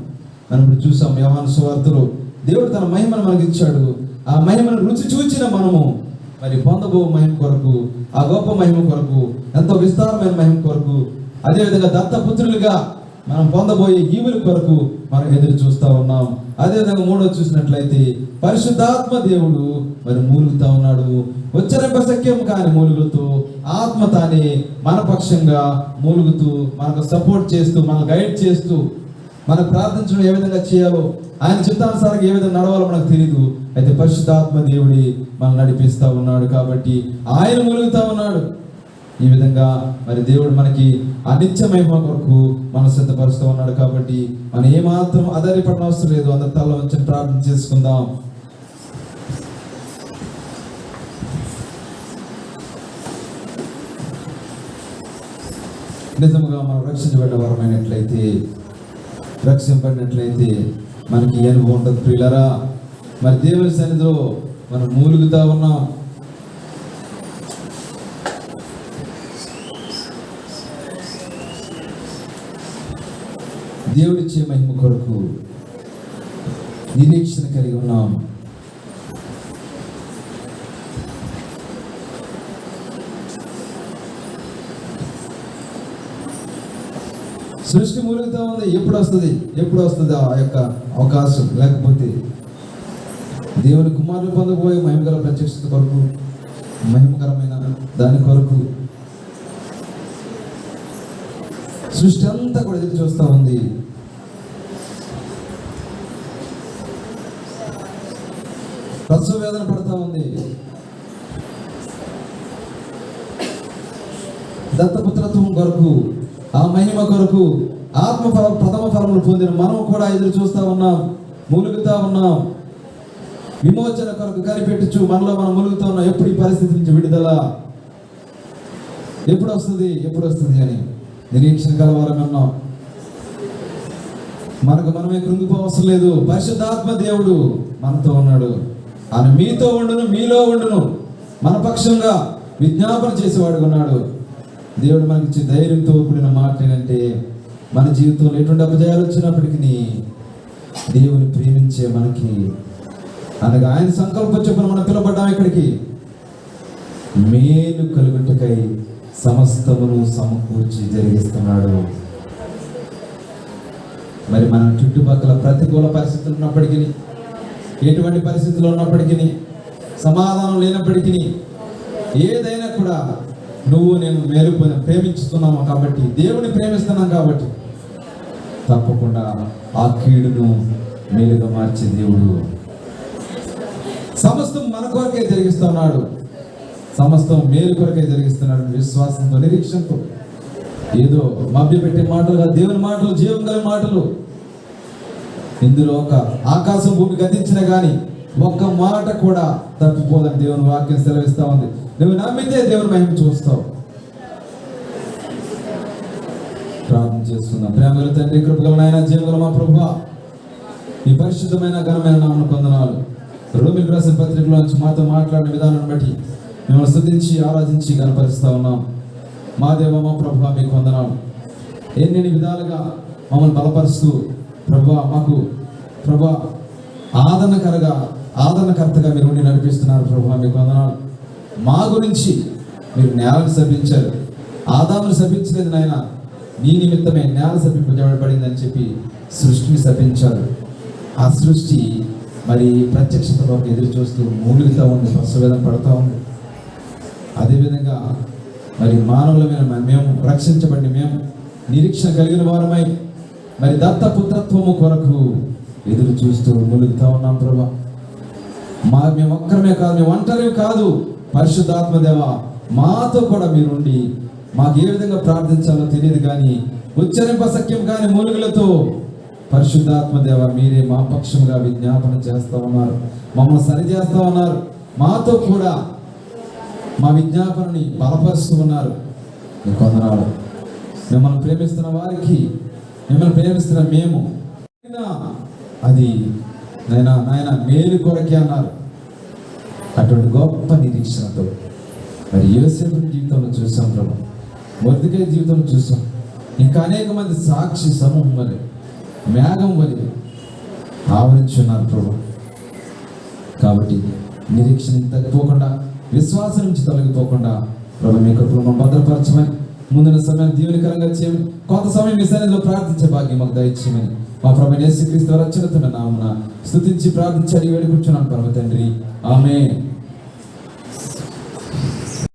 మనం ఇప్పుడు చూసాం. యోహాను సువార్తలో దేవుడు తన మహిమను మనకి ఇచ్చాడు. ఆ మహిమను రుచి చూచిన మనము మరి పొందబో మహిమ కొరకు, ఆ గొప్ప మహిమ కొరకు, ఎంతో విస్తారమైన మహిమ కొరకు, అదేవిధంగా దత్తపుత్రులుగా మనం పొందబోయే ఈవుల కొరకు మనం ఎదురు చూస్తూ ఉన్నాం. అదేవిధంగా 3వ చూసినట్లయితే పరిశుద్ధాత్మ దేవుడు మరి మూలుగుతా ఉన్నాడు. ఉచ్చరింపశక్యం కాని మూలుగుతూ ఆత్మ తానే మన పక్షంగా మూలుగుతూ మనకు సపోర్ట్ చేస్తూ, మనకు గైడ్ చేస్తూ, మనకు ప్రార్థించడం ఏ విధంగా చేయాలో, ఆయన చిత్తానుసారంగా ఏ విధంగా నడవాలో మనకు తెలియదు. అయితే పరిశుద్ధాత్మ దేవుడి మనం నడిపిస్తూ ఉన్నాడు. కాబట్టి ఆయన మూలుగుతా ఉన్నాడు. ఈ విధంగా మరి దేవుడు మనకి ఆ నిత్య మహిమ కొరకు మనం సిద్ధపరుస్తూ ఉన్నాడు. కాబట్టి మనం ఏమాత్రం ఆధారపడిన అవసరం లేదు. అందరి తల వంచి ప్రార్థన చేసుకుందాం. నిజముగా మనం రక్షింపబడినట్లయితే మనకి ఈ అనుభవం ఉంటుంది ప్రియులారా. మరి దేవుని సన్నిధిలో మనం మూలుగుతా ఉన్నాం. దేవుడిచ్చే మహిమ కొరకు నిరీక్షణ కలిగి ఉన్నాం. సృష్టి మూలుగుతా ఉంది. ఎప్పుడు వస్తుంది ఆ యొక్క అవకాశం? లేకపోతే దేవుని కుమారులు పొందబోయే మహిమగల ప్రత్యక్షత కొరకు, మహిమకరమైన దాని కొరకు సృష్టి అంతా కూడా ఎదురు చూస్తూ ఉంది. ప్రసవ వేదన పడుతూ ఉంది. దత్తపుత్రత్వం కొరకు, ఆ మహిమ కొరకు, ఆత్మ ప్రథమ ఫలములు పొందిన మనం కూడా ఎదురు చూస్తూ ఉన్నాం, మూలుగుతా ఉన్నాం. విమోచన కొరకు కనిపెట్టుచు మనలో మనం మూలుగుతూ ఉన్నాం. ఎప్పుడు ఈ పరిస్థితి నుంచి విడుదల ఎప్పుడు వస్తుంది అని నిరీక్షణ కలవాలని ఉన్నాం. మనకు మనమే కృంగిపోవసరం లేదు. పరిశుద్ధాత్మ దేవుడు మనతో ఉన్నాడు. ఆయన మీతో ఉండును, మీలో ఉండును, మన పక్షంగా విజ్ఞాపన చేసేవాడు ఉన్నాడు. దేవుడు మనకి ఇచ్చే ధైర్యంతో కూడిన మాట ఏంటంటే, మన జీవితంలో ఎటువంటి అపజయాలు వచ్చినప్పటికీ దేవుని ప్రేమించే మనకి, అనగా ఆయన సంకల్పం చొప్పున మనం పిలవబడ్డాం ఇక్కడికి మేలు కలుగుటకై సమస్తమును సమకూర్చి జరిగిస్తున్నాడు. మరి మన చుట్టుపక్కల ప్రతికూల పరిస్థితులు ఉన్నప్పటికీ, ఎటువంటి పరిస్థితులు ఉన్నప్పటికీ, సమాధానం లేనప్పటికీ, ఏదైనా కూడా నువ్వు నేను మేలు ప్రేమించుతున్నాము కాబట్టి, దేవుని ప్రేమిస్తున్నాం కాబట్టి తప్పకుండా ఆ కీడును మేలుగా మార్చే దేవుడు సమస్తం మన కొరకే జరిగిస్తున్నాడు. సమస్తం మేలు కొరకే జరిగిస్తున్నాడు. విశ్వాసంతో, నిరీక్షణతో, ఏదో మభ్యపెట్టే మాటలుగా దేవుని మాటలు, జీవం గల మాటలు. ఇందులో ఒక ఆకాశం భూమి గతించిన కానీ ఒక్క మాట కూడా తప్పిపోదని దేవుని వాక్యం సెలవిస్తా ఉంది. నువ్వు నమ్మితే దేవుని మహిమ చూస్తావు. ప్రార్థన చేస్తున్నాం. ప్రేమగల తండ్రి, కృపగల నాయన, జీవగల మా ప్రభువా, ఈ పరిశుద్ధమైన ఘనమైన నామమునకు వందనాలు. రోమీయులకు రాసిన పత్రికలోంచి మాతో మాట్లాడిన విధానాన్ని బట్టి మిమ్మల్ని స్తుతించి ఆరాధించి కనపరుస్తా ఉన్నాం. మా దేవ, మా ప్రభువా, మీకు వందనాలు. ఎన్ని విధాలుగా మమ్మల్ని బలపరుస్తూ ప్రభువా, మాకు ప్రభువా ఆదరణకర్తగా మీరు ఉండి నడిపిస్తున్నారు. ప్రభువా, మీకు వందనాలు. మా గురించి మీరు నేలను శపించారు. ఆదామును శపించలేదు నాయన, నీ నిమిత్తమే నేల శపింపబడిందని చెప్పి సృష్టిని శపించారు. ఆ సృష్టి మరి ప్రత్యక్షతలో ఎదురు చూస్తూ మూలుగుతూ ఉంది, ప్రసవేదన పడుతూ ఉంది. అదేవిధంగా మరి మానవులమైన మేము రక్షించబడి మేము నిరీక్షణ కలిగిన వారమై మరి దత్తపుత్రత్వము కొరకు ఎదురు చూస్తూ మూలుగుతూ ఉన్నాం. ప్రభా, మేము ఒక్కరమే కాదు, మేము ఒంటరి కాదు. పరిశుద్ధాత్మ దేవ, మాతో కూడా మీరుండి మాకు ఏ విధంగా ప్రార్థించాలో తెలియదు కానీ, ఉచ్చరింప సఖ్యం కానీ మూలుగులతో పరిశుద్ధాత్మ దేవ మీరే మా పక్షంగా విజ్ఞాపన చేస్తూ ఉన్నారు, మమ్మల్ని సరిచేస్తూ ఉన్నారు. మాతో కూడా మా విజ్ఞాపనని బలపరుస్తూ ఉన్నారు. మీకు వందనాలు. మిమ్మల్ని ప్రేమిస్తున్న వారికి, మిమ్మల్ని ప్రేమిస్తున్న మేము అది నాయన మేలు కొరకే అన్నారు. అటువంటి గొప్ప నిరీక్షణతో మరి యోసేపు జీవితంలో చూసాం ప్రభు, మొర్దెకై జీవితంలో చూసాం. ఇంకా అనేక మంది సాక్షి సమూహం వలె, మేఘం వలె ఆవరించున్నారు ప్రభు. కాబట్టి నిరీక్షణ తగ్గిపోకుండా, విశ్వాసం నుంచి తొలగిపోకుండా ప్రభు మీ కృపలో భద్రపరచమని, ముందున్న సమయాన్ని దీవెనకరంగా చేయమని, కొంత సమయం మీ సన్నిధిలో ప్రార్థించే భాగ్యం మాకు దయచేయమని మా ప్రభు యేసుక్రీస్తు రక్షణతోన నామమున స్తుతించి ప్రార్థించి అడిగి వేడుకుంటున్నాను పరమ తండ్రి. ఆమేన్.